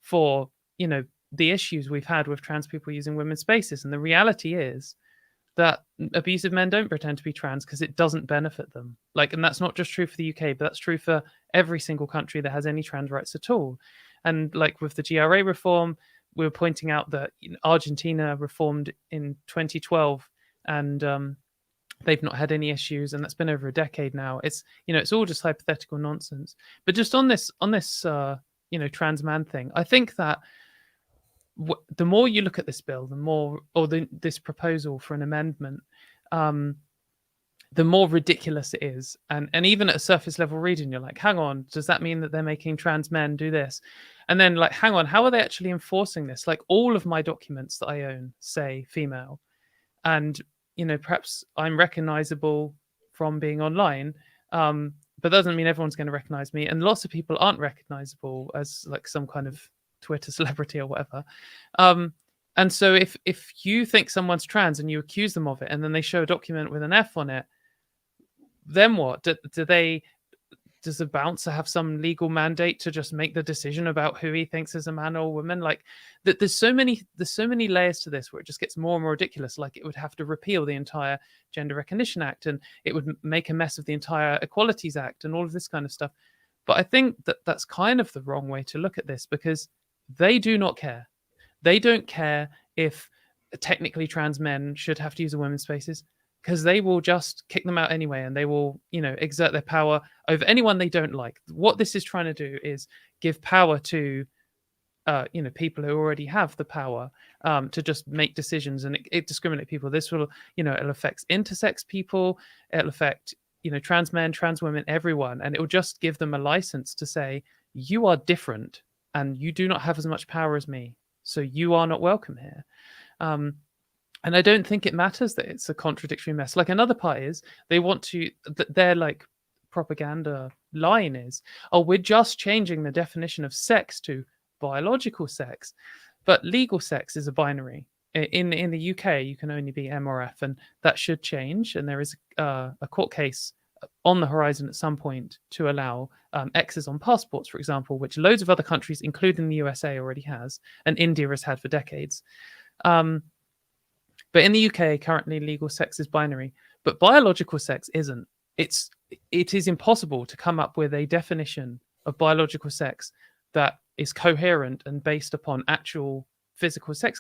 Speaker 6: for the issues we've had with trans people using women's spaces. And the reality is that abusive men don't pretend to be trans because it doesn't benefit them. And that's not just true for the UK, but that's true for every single country that has any trans rights at all. And like with the GRA reform, we were pointing out that Argentina reformed in 2012, and they've not had any issues, and that's been over a decade now. It's, you know, it's all just hypothetical nonsense. But just on this you know, trans man thing, I think that the more you look at this bill, the more, or this proposal for an amendment, the more ridiculous it is. And even at a surface level reading, you're like, hang on, does that mean that they're making trans men do this? And then, like, hang on, how are they actually enforcing this? Like, all of my documents that I own say female, and, you know, perhaps I'm recognizable from being online, but that doesn't mean everyone's going to recognize me. And lots of people aren't recognizable as like some kind of Twitter celebrity or whatever. And so if you think someone's trans and you accuse them of it, and then they show a document with an F on it, then what? Does the bouncer have some legal mandate to just make the decision about who he thinks is a man or a woman? Like, that there's so many layers to this where it just gets more and more ridiculous. Like, it would have to repeal the entire Gender Recognition Act, and it would make a mess of the entire Equalities Act and all of this kind of stuff. But I think that that's kind of the wrong way to look at this, because they do not care. They don't care if technically trans men should have to use the women's spaces, because they will just kick them out anyway, and they will, you know, exert their power over anyone they don't like. What this is trying to do is give power to, you know, people who already have the power to just make decisions, and it discriminate people. This will, you know, it'll affect intersex people, it'll affect, you know, trans men, trans women, everyone, and it will just give them a license to say, you are different, and you do not have as much power as me, so you are not welcome here. And I don't think it matters that it's a contradictory mess. Like, another part is they want to, their like propaganda line is, oh, we're just changing the definition of sex to biological sex, but legal sex is a binary. In the UK, you can only be M or F, and that should change. And there is a court case on the horizon at some point to allow X's on passports, for example, which loads of other countries, including the USA, already has, and India has had for decades. But in the UK, currently legal sex is binary, but biological sex isn't. It is impossible to come up with a definition of biological sex that is coherent and based upon actual physical sex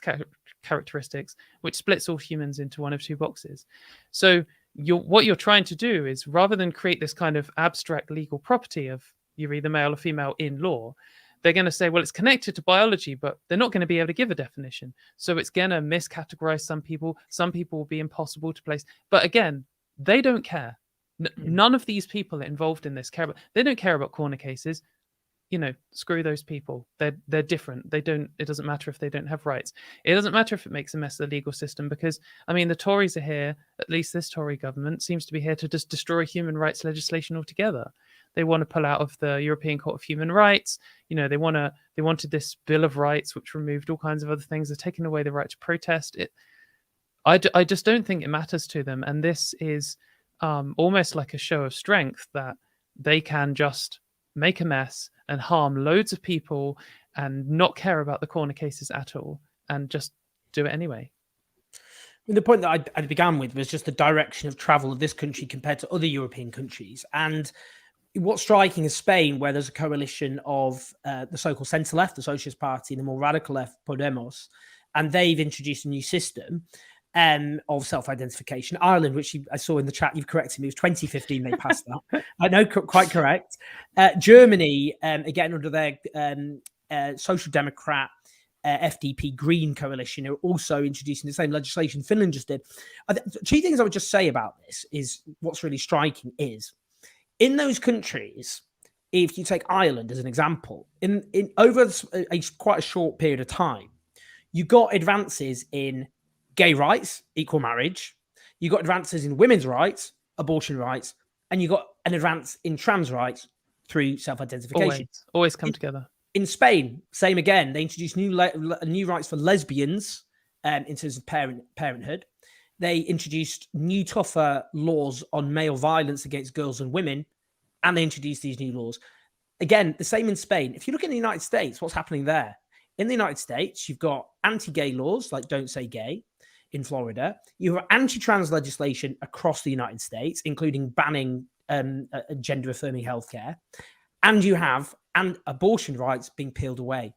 Speaker 6: characteristics, which splits all humans into one of two boxes. So what you're trying to do is, rather than create this kind of abstract legal property of you're either male or female in law, they're going to say, well, it's connected to biology, but they're not going to be able to give a definition. So it's going to miscategorize some people. Some people will be impossible to place. But again, they don't care. None of these people involved in this care about. They don't care about corner cases. You know, screw those people. They're different. They don't. It doesn't matter if they don't have rights. It doesn't matter if it makes a mess of the legal system, because, I mean, the Tories are here. At least this Tory government seems to be here to just destroy human rights legislation altogether. They want to pull out of the European Court of Human Rights. You know, they wanted this Bill of Rights, which removed all kinds of other things. They're taking away the right to protest. I just don't think it matters to them. And this is almost like a show of strength, that they can just make a mess and harm loads of people and not care about the corner cases at all, and just do it anyway.
Speaker 1: The point that I began with was just the direction of travel of this country compared to other European countries. And what's striking is Spain, where there's a coalition of the so-called centre-left, the Socialist Party, and the more radical left, Podemos, and they've introduced a new system of self-identification. Ireland, which I saw in the chat, you've corrected me, it was 2015 they passed that. I know, quite correct. Germany, again, under their Social Democrat FDP Green coalition, are also introducing the same legislation Finland just did. Two things I would just say about this is what's really striking is, in those countries, if you take Ireland as an example, in over quite a short period of time, you got advances in gay rights, equal marriage, you got advances in women's rights, abortion rights, and you got an advance in trans rights through self-identification.
Speaker 6: Always come together.
Speaker 1: In Spain, same again. They introduced new rights for lesbians in terms of parenthood. They introduced new, tougher laws on male violence against girls and women, and they introduced these new laws. Again, the same in Spain. If you look in the United States, what's happening there? In the United States, you've got anti-gay laws like Don't Say Gay in Florida. You have anti-trans legislation across the United States, including banning gender-affirming healthcare. And you have abortion rights being peeled away.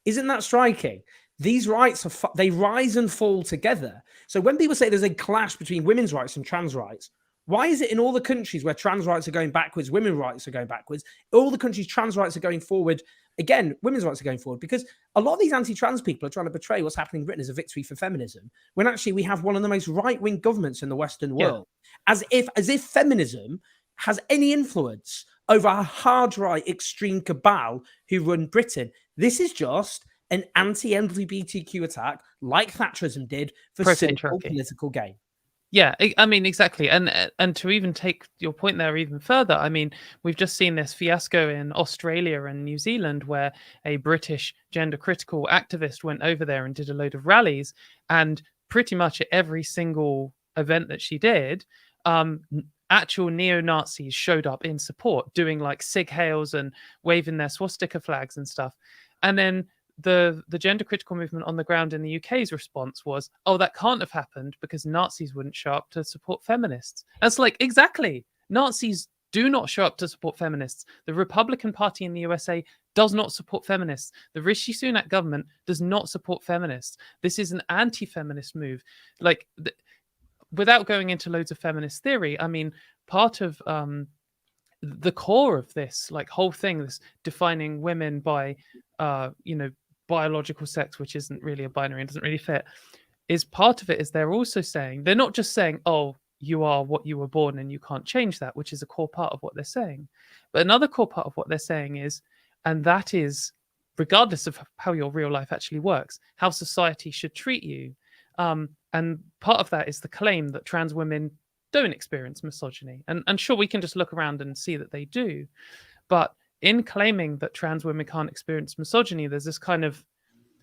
Speaker 1: Isn't that striking? these rights they rise and fall together. So when people say there's a clash between women's rights and trans rights, why is it in all the countries where trans rights are going backwards, women's rights are going backwards, all the countries trans rights are going forward, again, women's rights are going forward? Because a lot of these anti-trans people are trying to portray what's happening in Britain as a victory for feminism, when actually we have one of the most right-wing governments in the Western world, as if feminism has any influence over a hard right extreme cabal who run Britain. This is just an anti-LGBTQ attack, like Thatcherism did, for simple political gain.
Speaker 6: Yeah, I mean, exactly. And to even take your point there even further, I mean, we've just seen this fiasco in Australia and New Zealand where a British gender critical activist went over there and did a load of rallies, and pretty much at every single event that she did, actual neo-Nazis showed up in support, doing like Sig Heils and waving their swastika flags and stuff. And then the gender critical movement on the ground in the UK's response was, oh, that can't have happened because Nazis wouldn't show up to support feminists. That's like, exactly. Nazis do not show up to support feminists. The Republican Party in the USA does not support feminists. The Rishi Sunak government does not support feminists. This is an anti-feminist move. Like, without going into loads of feminist theory, I mean, part of the core of this like whole thing, this defining women by biological sex, which isn't really a binary and doesn't really fit, is part of it is they're also saying, they're not just saying, oh, you are what you were born and you can't change that, which is a core part of what they're saying. But another core part of what they're saying is, and that is regardless of how your real life actually works, how society should treat you. And part of that is the claim that trans women don't experience misogyny. And sure, we can just look around and see that they do. But in claiming that trans women can't experience misogyny, there's this kind of,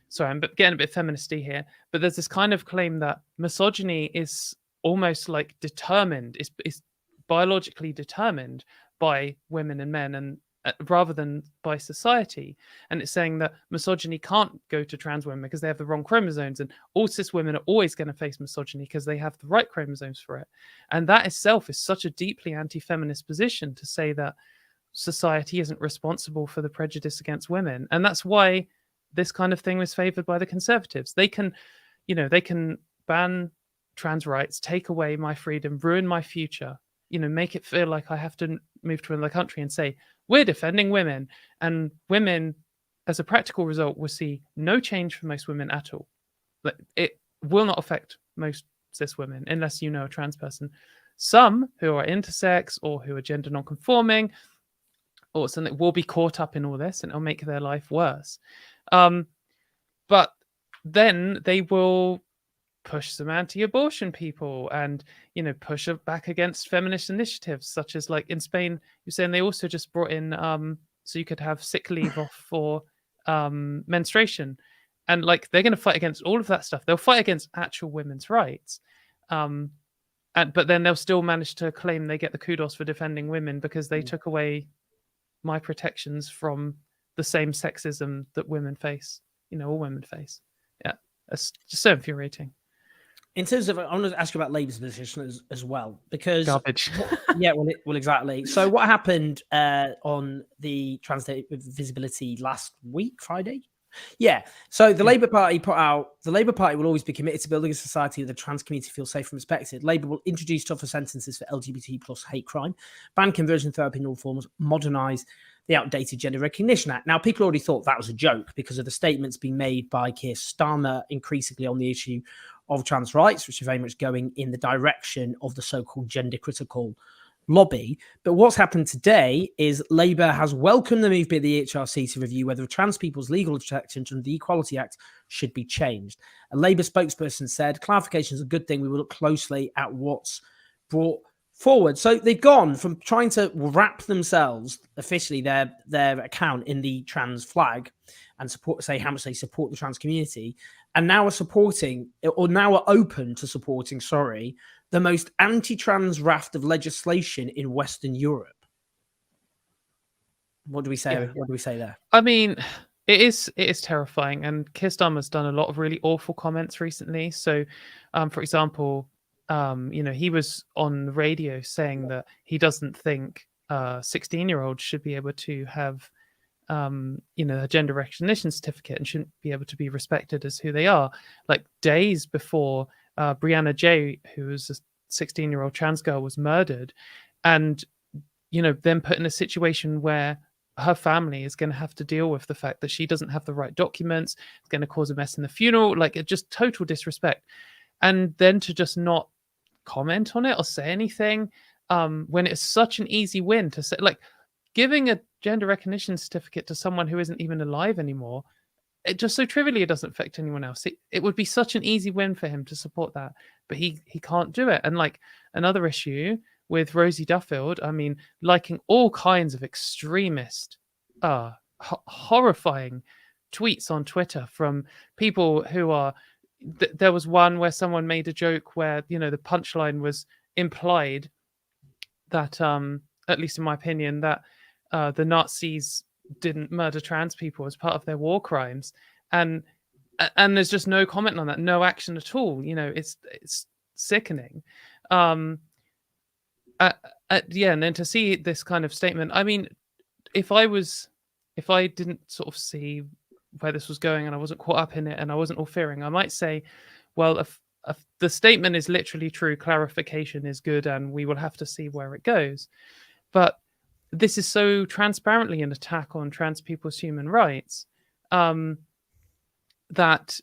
Speaker 6: sorry, I'm getting a bit feministy here, but there's this kind of claim that misogyny is almost like determined, is biologically determined by women and men, and rather than by society. And it's saying that misogyny can't go to trans women because they have the wrong chromosomes, and all cis women are always going to face misogyny because they have the right chromosomes for it. And that itself is such a deeply anti-feminist position, to say that society isn't responsible for the prejudice against women. And that's why this kind of thing was favored by the Conservatives. They can ban trans rights, take away my freedom, ruin my future, make it feel like I have to move to another country and say, we're defending women. And women, as a practical result, will see no change for most women at all. It will not affect most cis women unless you know a trans person. Some who are intersex or who are gender non-conforming or something will be caught up in all this, and it'll make their life worse. But then they will push some anti-abortion people and, push back against feminist initiatives, such as like in Spain, you're saying they also just brought in, so you could have sick leave off for menstruation. And like, they're going to fight against all of that stuff. They'll fight against actual women's rights. But then they'll still manage to claim they get the kudos for defending women because they took away my protections from the same sexism that women face, all women face. Yeah, it's just so infuriating.
Speaker 1: In terms of, I want to ask you about Labour's position as well, because
Speaker 6: garbage.
Speaker 1: Yeah, well, exactly. So what happened on the Trans Day Visibility last week, Friday? Yeah. So the Labour Party put out, the Labour Party will always be committed to building a society where the trans community feels safe and respected. Labour will introduce tougher sentences for LGBT plus hate crime, ban conversion therapy in all forms, modernise the outdated Gender Recognition Act. Now, people already thought that was a joke because of the statements being made by Keir Starmer increasingly on the issue of trans rights, which are very much going in the direction of the so-called gender critical lobby. But what's happened today is Labour has welcomed the move by the HRC to review whether trans people's legal protections under the Equality Act should be changed. A Labour spokesperson said, clarification is a good thing. We will look closely at what's brought forward. So they've gone from trying to wrap themselves officially their account in the trans flag and say how much they support the trans community, and now are open to supporting, the most anti-trans raft of legislation in Western Europe. What do we say? Yeah. What do we say there?
Speaker 6: I mean, it is terrifying, and Keir Starmer's done a lot of really awful comments recently. So, for example, he was on the radio saying that he doesn't think 16-year-olds should be able to have a gender recognition certificate and shouldn't be able to be respected as who they are. Like days before Brianna J, who was a 16-year-old trans girl, was murdered, and then put in a situation where her family is going to have to deal with the fact that she doesn't have the right documents. It's going to cause a mess in the funeral, like it just total disrespect. And then to just not comment on it or say anything when it's such an easy win to say, like giving a gender recognition certificate to someone who isn't even alive anymore, it just so trivially it doesn't affect anyone else. It would be such an easy win for him to support that, but he can't do it. And like another issue with Rosie Duffield, I mean, liking all kinds of extremist, horrifying tweets on Twitter from people who are. There was one where someone made a joke where the punchline was implied that, at least in my opinion, that the Nazis didn't murder trans people as part of their war crimes, and there's just no comment on that, no action at all. It's sickening. And then to see this kind of statement, I mean, if I didn't sort of see where this was going and I wasn't caught up in it and I wasn't all fearing, I might say, well, if the statement is literally true, clarification is good, and we will have to see where it goes. But this is so transparently an attack on trans people's human rights that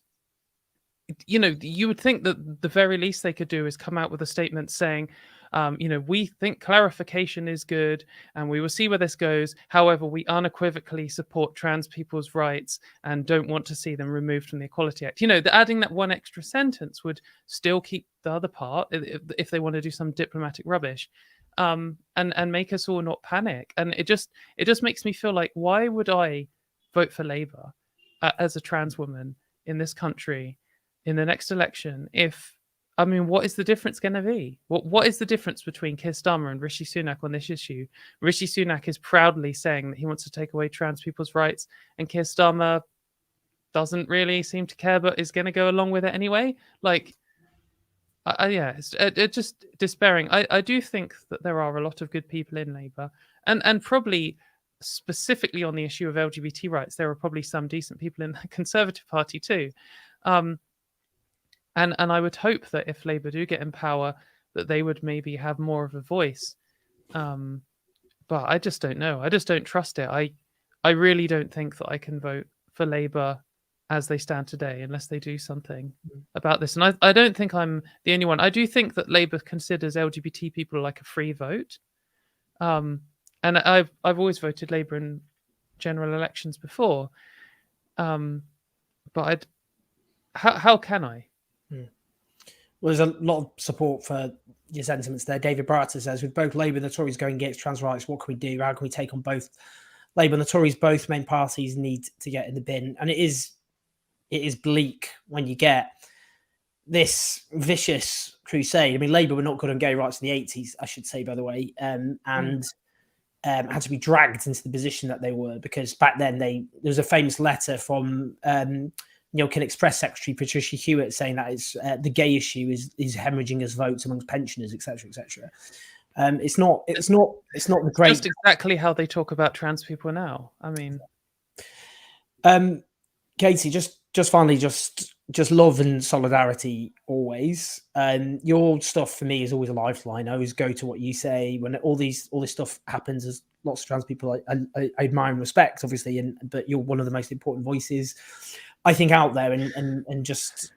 Speaker 6: you would think that the very least they could do is come out with a statement saying, we think clarification is good and we will see where this goes. However, we unequivocally support trans people's rights and don't want to see them removed from the Equality Act. Adding that one extra sentence would still keep the other part if they want to do some diplomatic rubbish, and make us all not panic. And it just makes me feel like, why would I vote for Labour as a trans woman in this country in the next election what is the difference going to be? What is the difference between Keir Starmer and Rishi Sunak on this issue? Rishi Sunak is proudly saying that he wants to take away trans people's rights, and Keir Starmer doesn't really seem to care, but is going to go along with it anyway. Like, it's just despairing. I do think that there are a lot of good people in Labour, and probably specifically on the issue of LGBT rights, there are probably some decent people in the Conservative Party too. And I would hope that if Labour do get in power, that they would maybe have more of a voice. But I just don't know. I just don't trust it. I really don't think that I can vote for Labour as they stand today unless they do something about this. And I don't think I'm the only one. I do think that Labour considers LGBT people like a free vote. And I've always voted Labour in general elections before. But how can I?
Speaker 1: Well, there's a lot of support for your sentiments there. David Barter says, with both Labour and the Tories going against trans rights, what can we do? How can we take on both Labour and the Tories? Both main parties need to get in the bin. And it is bleak when you get this vicious crusade. I mean, Labour were not good on gay rights in the 80s, I should say, by the way, and had to be dragged into the position that they were, because back then there was a famous letter from Neil Kinnock's press secretary Patricia Hewitt saying that it's the gay issue is hemorrhaging us votes amongst pensioners, etc., etc. It's not the great.
Speaker 6: Just exactly how they talk about trans people now. I mean,
Speaker 1: Katie, just finally, just love and solidarity always. Your stuff for me is always a lifeline. I always go to what you say when all this stuff happens. There's lots of trans people I admire and respect, obviously, but you're one of the most important voices, I think, out there, and just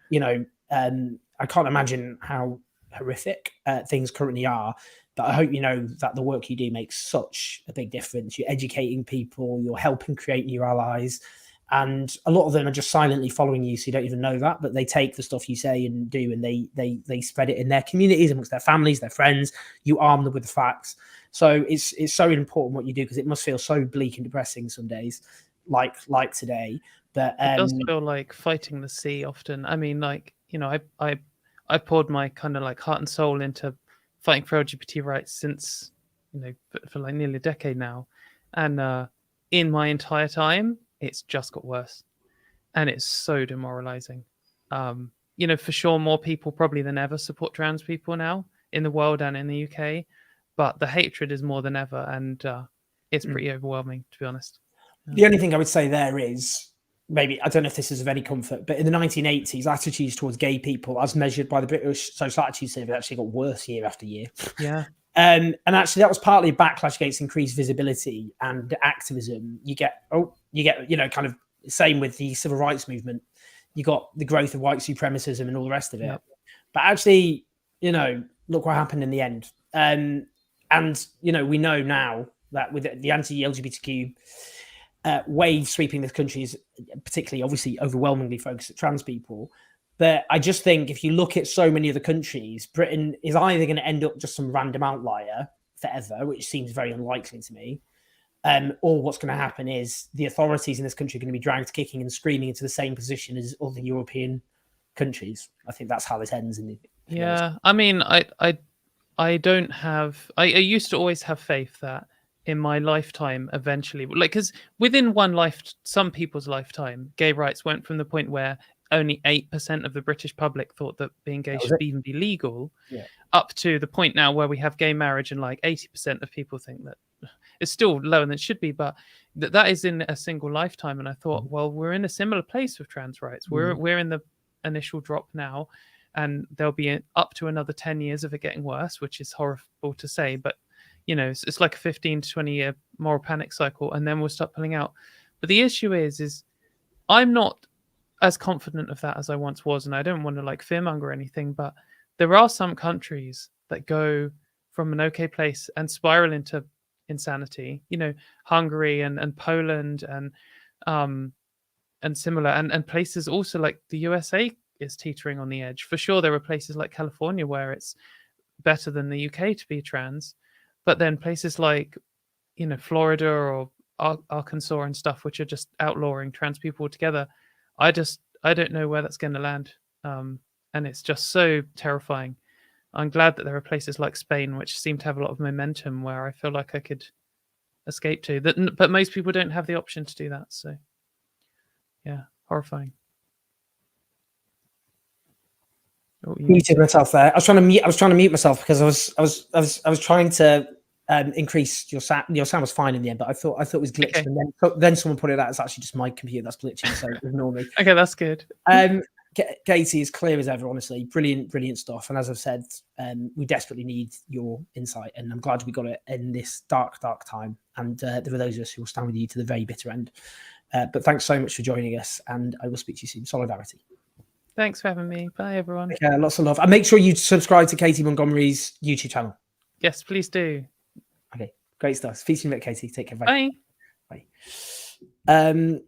Speaker 1: I can't imagine how horrific things currently are. But I hope you know that the work you do makes such a big difference. You're educating people, you're helping create new allies, and a lot of them are just silently following you, so you don't even know that. But they take the stuff you say and do, and they spread it in their communities, amongst their families, their friends. You arm them with the facts. So it's so important what you do, because it must feel so bleak and depressing some days, like today. But
Speaker 6: it does feel like fighting the sea often. I mean, I poured my kind of like heart and soul into fighting for LGBT rights since for like nearly a decade now, and in my entire time, it's just got worse, and it's so demoralizing. For sure, more people probably than ever support trans people now in the world and in the UK, but the hatred is more than ever, and it's pretty overwhelming, to be honest.
Speaker 1: The only thing I would say there is, maybe, I don't know if this is of any comfort, but in the 1980s, attitudes towards gay people, as measured by the British Social Attitude Survey, actually got worse year after year.
Speaker 6: Yeah.
Speaker 1: And actually, that was partly a backlash against increased visibility and activism. You get, kind of same with the civil rights movement. You got the growth of white supremacism and all the rest of it.
Speaker 6: Yep.
Speaker 1: But actually, look what happened in the end. And we know now that with the anti-LGBTQ wave sweeping this country is particularly, obviously, overwhelmingly focused at trans people. But I just think if you look at so many other countries, Britain is either going to end up just some random outlier forever, which seems very unlikely to me, or what's going to happen is the authorities in this country are going to be dragged kicking and screaming into the same position as other European countries. I think that's how this ends.
Speaker 6: I mean, I don't have. I used to always have faith that in my lifetime, eventually, like, because within some people's lifetime, gay rights went from the point where only 8% of the British public thought that being gay should even be legal, up to the point now where we have gay marriage and like 80% of people think that it's still lower than it should be, but that is in a single lifetime. And I thought, well, we're in a similar place with trans rights. We're in the initial drop now, and there'll be up to another 10 years of it getting worse, which is horrible to say, but it's like a 15 to 20 year moral panic cycle, and then we'll start pulling out. But the issue is I'm not as confident of that as I once was, and I don't want to like fearmonger or anything, but there are some countries that go from an okay place and spiral into insanity. Hungary and Poland and similar, and places also like the USA is teetering on the edge. For sure, there are places like California where it's better than the UK to be trans, but then places like Florida or Arkansas and stuff, which are just outlawing trans people altogether. I don't know where that's going to land, and it's just so terrifying. I'm glad that there are places like Spain which seem to have a lot of momentum where I feel like I could escape to that, but most people don't have the option to do that. So yeah, horrifying.
Speaker 1: Muted myself there. I was trying to mute myself because I was trying to increase your sound. Your sound was fine in the end, but I thought it was glitched, okay. And then someone put it out. It's actually just my computer that's glitching, so ignore me.
Speaker 6: Okay, that's good.
Speaker 1: Katie is clear as ever. Honestly, brilliant stuff. And as I've said, we desperately need your insight, and I'm glad we got it in this dark time. And there are those of us who will stand with you to the very bitter end. But thanks so much for joining us, and I will speak to you soon. Solidarity.
Speaker 6: Thanks for having me. Bye, everyone.
Speaker 1: Lots of love. And make sure you subscribe to Katie Montgomery's YouTube channel.
Speaker 6: Yes, please do.
Speaker 1: Okay, great stuff. Speak to you in a bit, Katie. Take care. Bye.
Speaker 6: Bye.
Speaker 1: In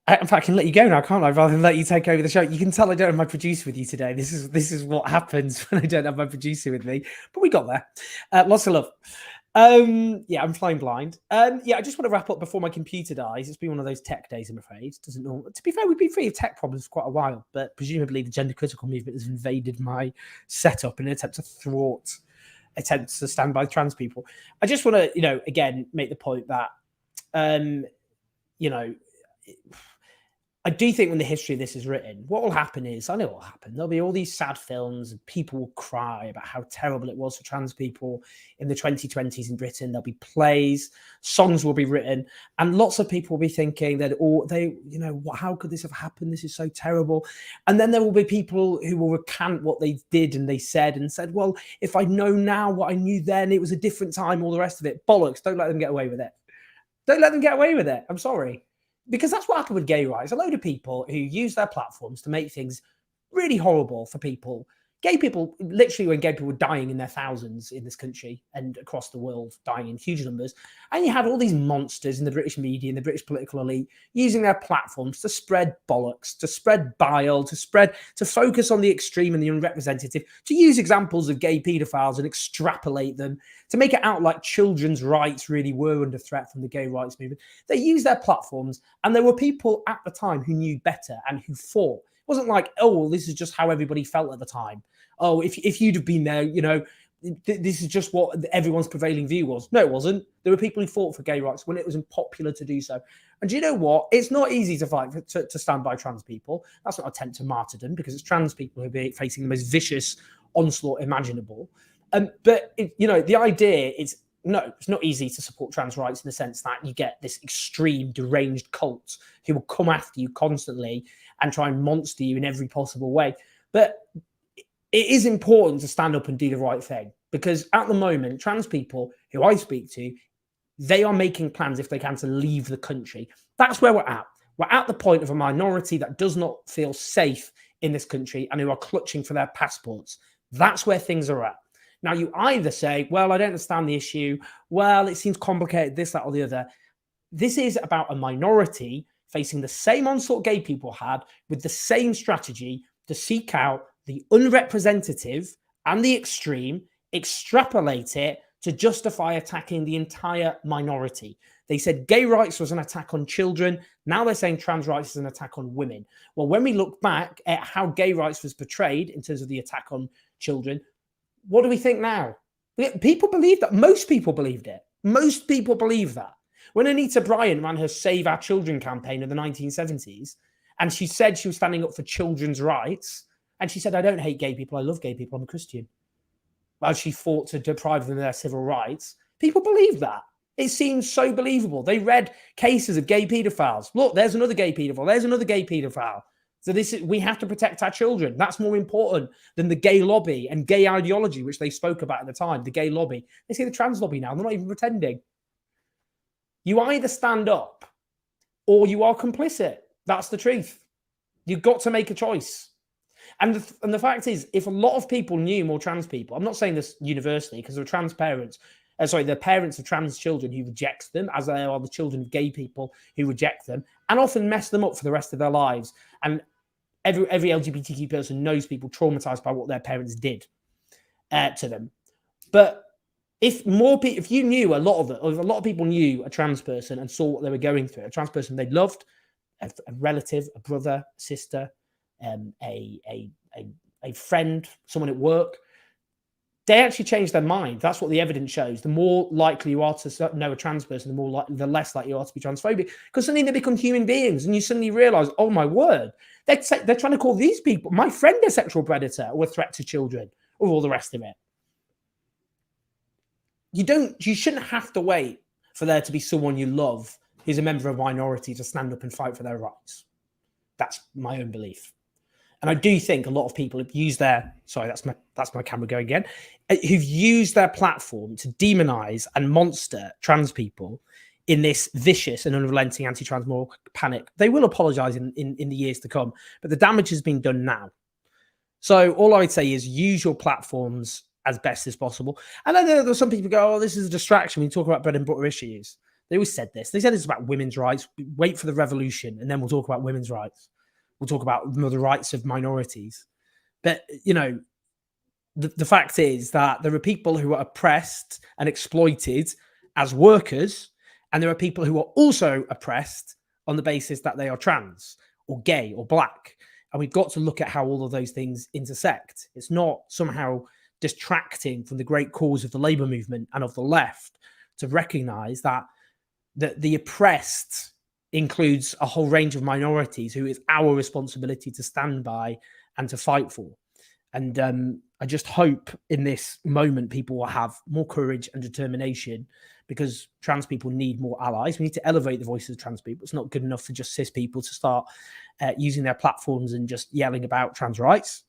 Speaker 1: fact, I can let you go now, can't I? Rather than let you take over the show. You can tell I don't have my producer with you today. This is what happens when I don't have my producer with me. But we got there. Lots of love. I'm flying blind. I just want to wrap up before my computer dies. It's been one of those tech days, I'm afraid. To be fair, we've been free of tech problems for quite a while, but presumably the gender critical movement has invaded my setup in an attempt to thwart attempts to stand by trans people. I just want to, again, make the point that, I do think when the history of this is written, what will happen is, I know what will happen. There'll be all these sad films and people will cry about how terrible it was for trans people in the 2020s in Britain. There'll be plays, songs will be written, and lots of people will be thinking that, how could this have happened? This is so terrible. And then there will be people who will recant what they did and they said, well, if I know now what I knew then, it was a different time, all the rest of it. Bollocks, don't let them get away with it. Don't let them get away with it. I'm sorry. Because that's what happened with gay rights. A load of people who use their platforms to make things really horrible for people. Gay people, literally when gay people were dying in their thousands in this country and across the world, dying in huge numbers. And you had all these monsters in the British media and the British political elite using their platforms to spread bollocks, to spread bile, to focus on the extreme and the unrepresentative, to use examples of gay paedophiles and extrapolate them, to make it out like children's rights really were under threat from the gay rights movement. They used their platforms, and there were people at the time who knew better and who fought. It wasn't like, this is just how everybody felt at the time. Oh, if you'd have been there, this is just what everyone's prevailing view was. No, it wasn't. There were people who fought for gay rights when it was unpopular to do so. And do you know what? It's not easy to fight to stand by trans people. That's not an attempt to martyrdom, because it's trans people who are facing the most vicious onslaught imaginable. But the idea is no, it's not easy to support trans rights in the sense that you get this extreme deranged cult who will come after you constantly and try and monster you in every possible way. But it is important to stand up and do the right thing, because at the moment, trans people who I speak to, they are making plans, if they can, to leave the country. That's where we're at. We're at the point of a minority that does not feel safe in this country and who are clutching for their passports. That's where things are at. Now, you either say, well, I don't understand the issue. Well, it seems complicated, this, that, or the other. This is about a minority facing the same onslaught gay people had, with the same strategy to seek out the unrepresentative and the extreme, extrapolate it to justify attacking the entire minority. They said gay rights was an attack on children. Now they're saying trans rights is an attack on women. Well, when we look back at how gay rights was portrayed in terms of the attack on children, what do we think now? People believe that. Most people believed it. Most people believe that. When Anita Bryant ran her Save Our Children campaign in the 1970s, and she said she was standing up for children's rights, and she said, I don't hate gay people, I love gay people, I'm a Christian. As she fought to deprive them of their civil rights, people believe that. It seems so believable. They read cases of gay paedophiles. Look, there's another gay paedophile. There's another gay paedophile. So we have to protect our children. That's more important than the gay lobby and gay ideology, which they spoke about at the time, the gay lobby. They say the trans lobby now. They're not even pretending. You either stand up or you are complicit. That's the truth. You've got to make a choice. And the fact is, if a lot of people knew more trans people, I'm not saying this universally because there are trans parents, the parents of trans children who reject them, as they are the children of gay people who reject them, and often mess them up for the rest of their lives. And every LGBTQ person knows people traumatized by what their parents did to them. But if you knew a lot of it, or if a lot of people knew a trans person and saw what they were going through, a trans person they loved, a relative, a brother, a sister, a friend, someone at work, they actually change their mind. That's what the evidence shows. The more likely you are to know a trans person, the less likely you are to be transphobic, because suddenly they become human beings, and you suddenly realize, oh my word, they're trying to call these people, my friend, a sexual predator or a threat to children, or all the rest of it. You shouldn't have to wait for there to be someone you love who's a member of a minority to stand up and fight for their rights. That's my own belief. And I do think a lot of people have used that's my camera going again, who've used their platform to demonize and monster trans people in this vicious and unrelenting anti-trans moral panic. They will apologize in the years to come, but the damage has been done now. So all I would say is use your platforms as best as possible. And I know there's some people go, oh, this is a distraction. We talk about bread and butter issues. They always said this. They said it's about women's rights. Wait for the revolution, and then we'll talk about women's rights. We'll talk about the rights of minorities. But, the fact is that there are people who are oppressed and exploited as workers, and there are people who are also oppressed on the basis that they are trans or gay or black. And we've got to look at how all of those things intersect. It's not somehow distracting from the great cause of the labor movement and of the left to recognize that the oppressed includes a whole range of minorities who it's our responsibility to stand by and to fight for. And I just hope in this moment people will have more courage and determination, because trans people need more allies. We need to elevate the voices of trans people. It's not good enough for just cis people to start using their platforms and just yelling about trans rights.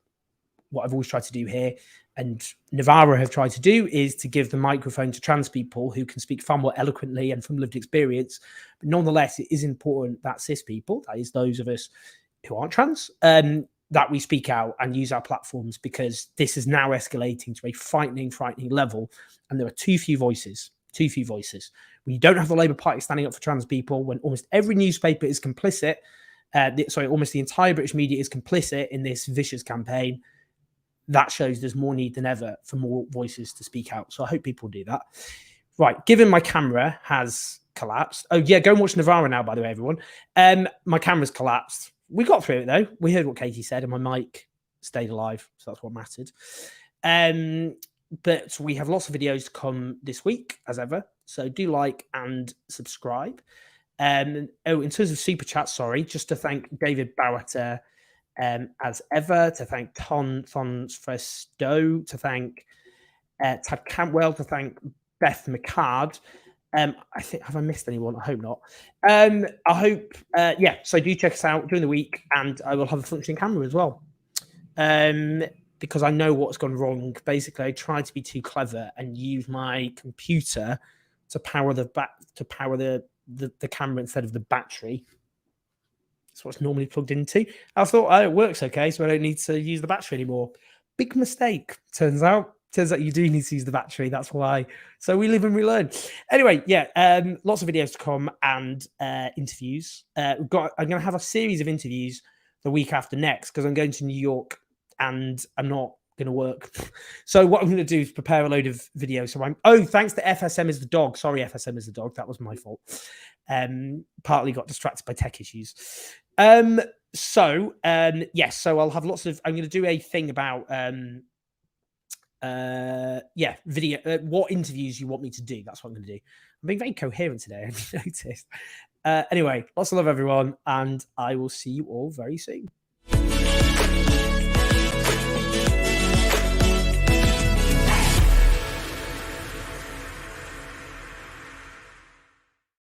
Speaker 1: What I've always tried to do here, and Navarra have tried to do, is to give the microphone to trans people who can speak far more eloquently and from lived experience. But nonetheless, it is important that cis people, that is those of us who aren't trans, that we speak out and use our platforms, because this is now escalating to a frightening level. And there are too few voices. When you don't have the Labour Party standing up for trans people, when almost every newspaper is complicit, almost the entire British media is complicit in this vicious campaign, that shows there's more need than ever for more voices to speak out. So I hope people do that. Right, given my camera has collapsed. Oh yeah, go and watch Navarra now, by the way, everyone. My camera's collapsed. We got through it though. We heard what Katie said and my mic stayed alive. So that's what mattered. But we have lots of videos to come this week, as ever. So do like and subscribe. In terms of super chat, sorry, just to thank David Bowater, as ever, to thank Ton Thons Festo, to thank Tad Cantwell, to thank Beth McCard. I think, have I missed anyone? I hope not. I hope, yeah. So do check us out during the week, and I will have a functioning camera as well. Because I know what's gone wrong. Basically, I tried to be too clever and use my computer to power the camera instead of the battery. That's what's normally plugged into. I thought, oh, it works okay, so I don't need to use the battery anymore. Big mistake. Turns out you do need to use the battery. That's why. So we live and we learn. Anyway, yeah, lots of videos to come and interviews. I'm going to have a series of interviews the week after next because I'm going to New York and I'm not going to work. So what I'm going to do is prepare a load of videos. So thanks to FSM is the dog. Sorry, FSM is the dog. That was my fault. Partly got distracted by tech issues. Yes, so I'll have lots of. I'm going to do a thing about video. What interviews you want me to do? That's what I'm going to do. I'm being very coherent today. I've noticed. Anyway, lots of love, everyone, and I will see you all very soon.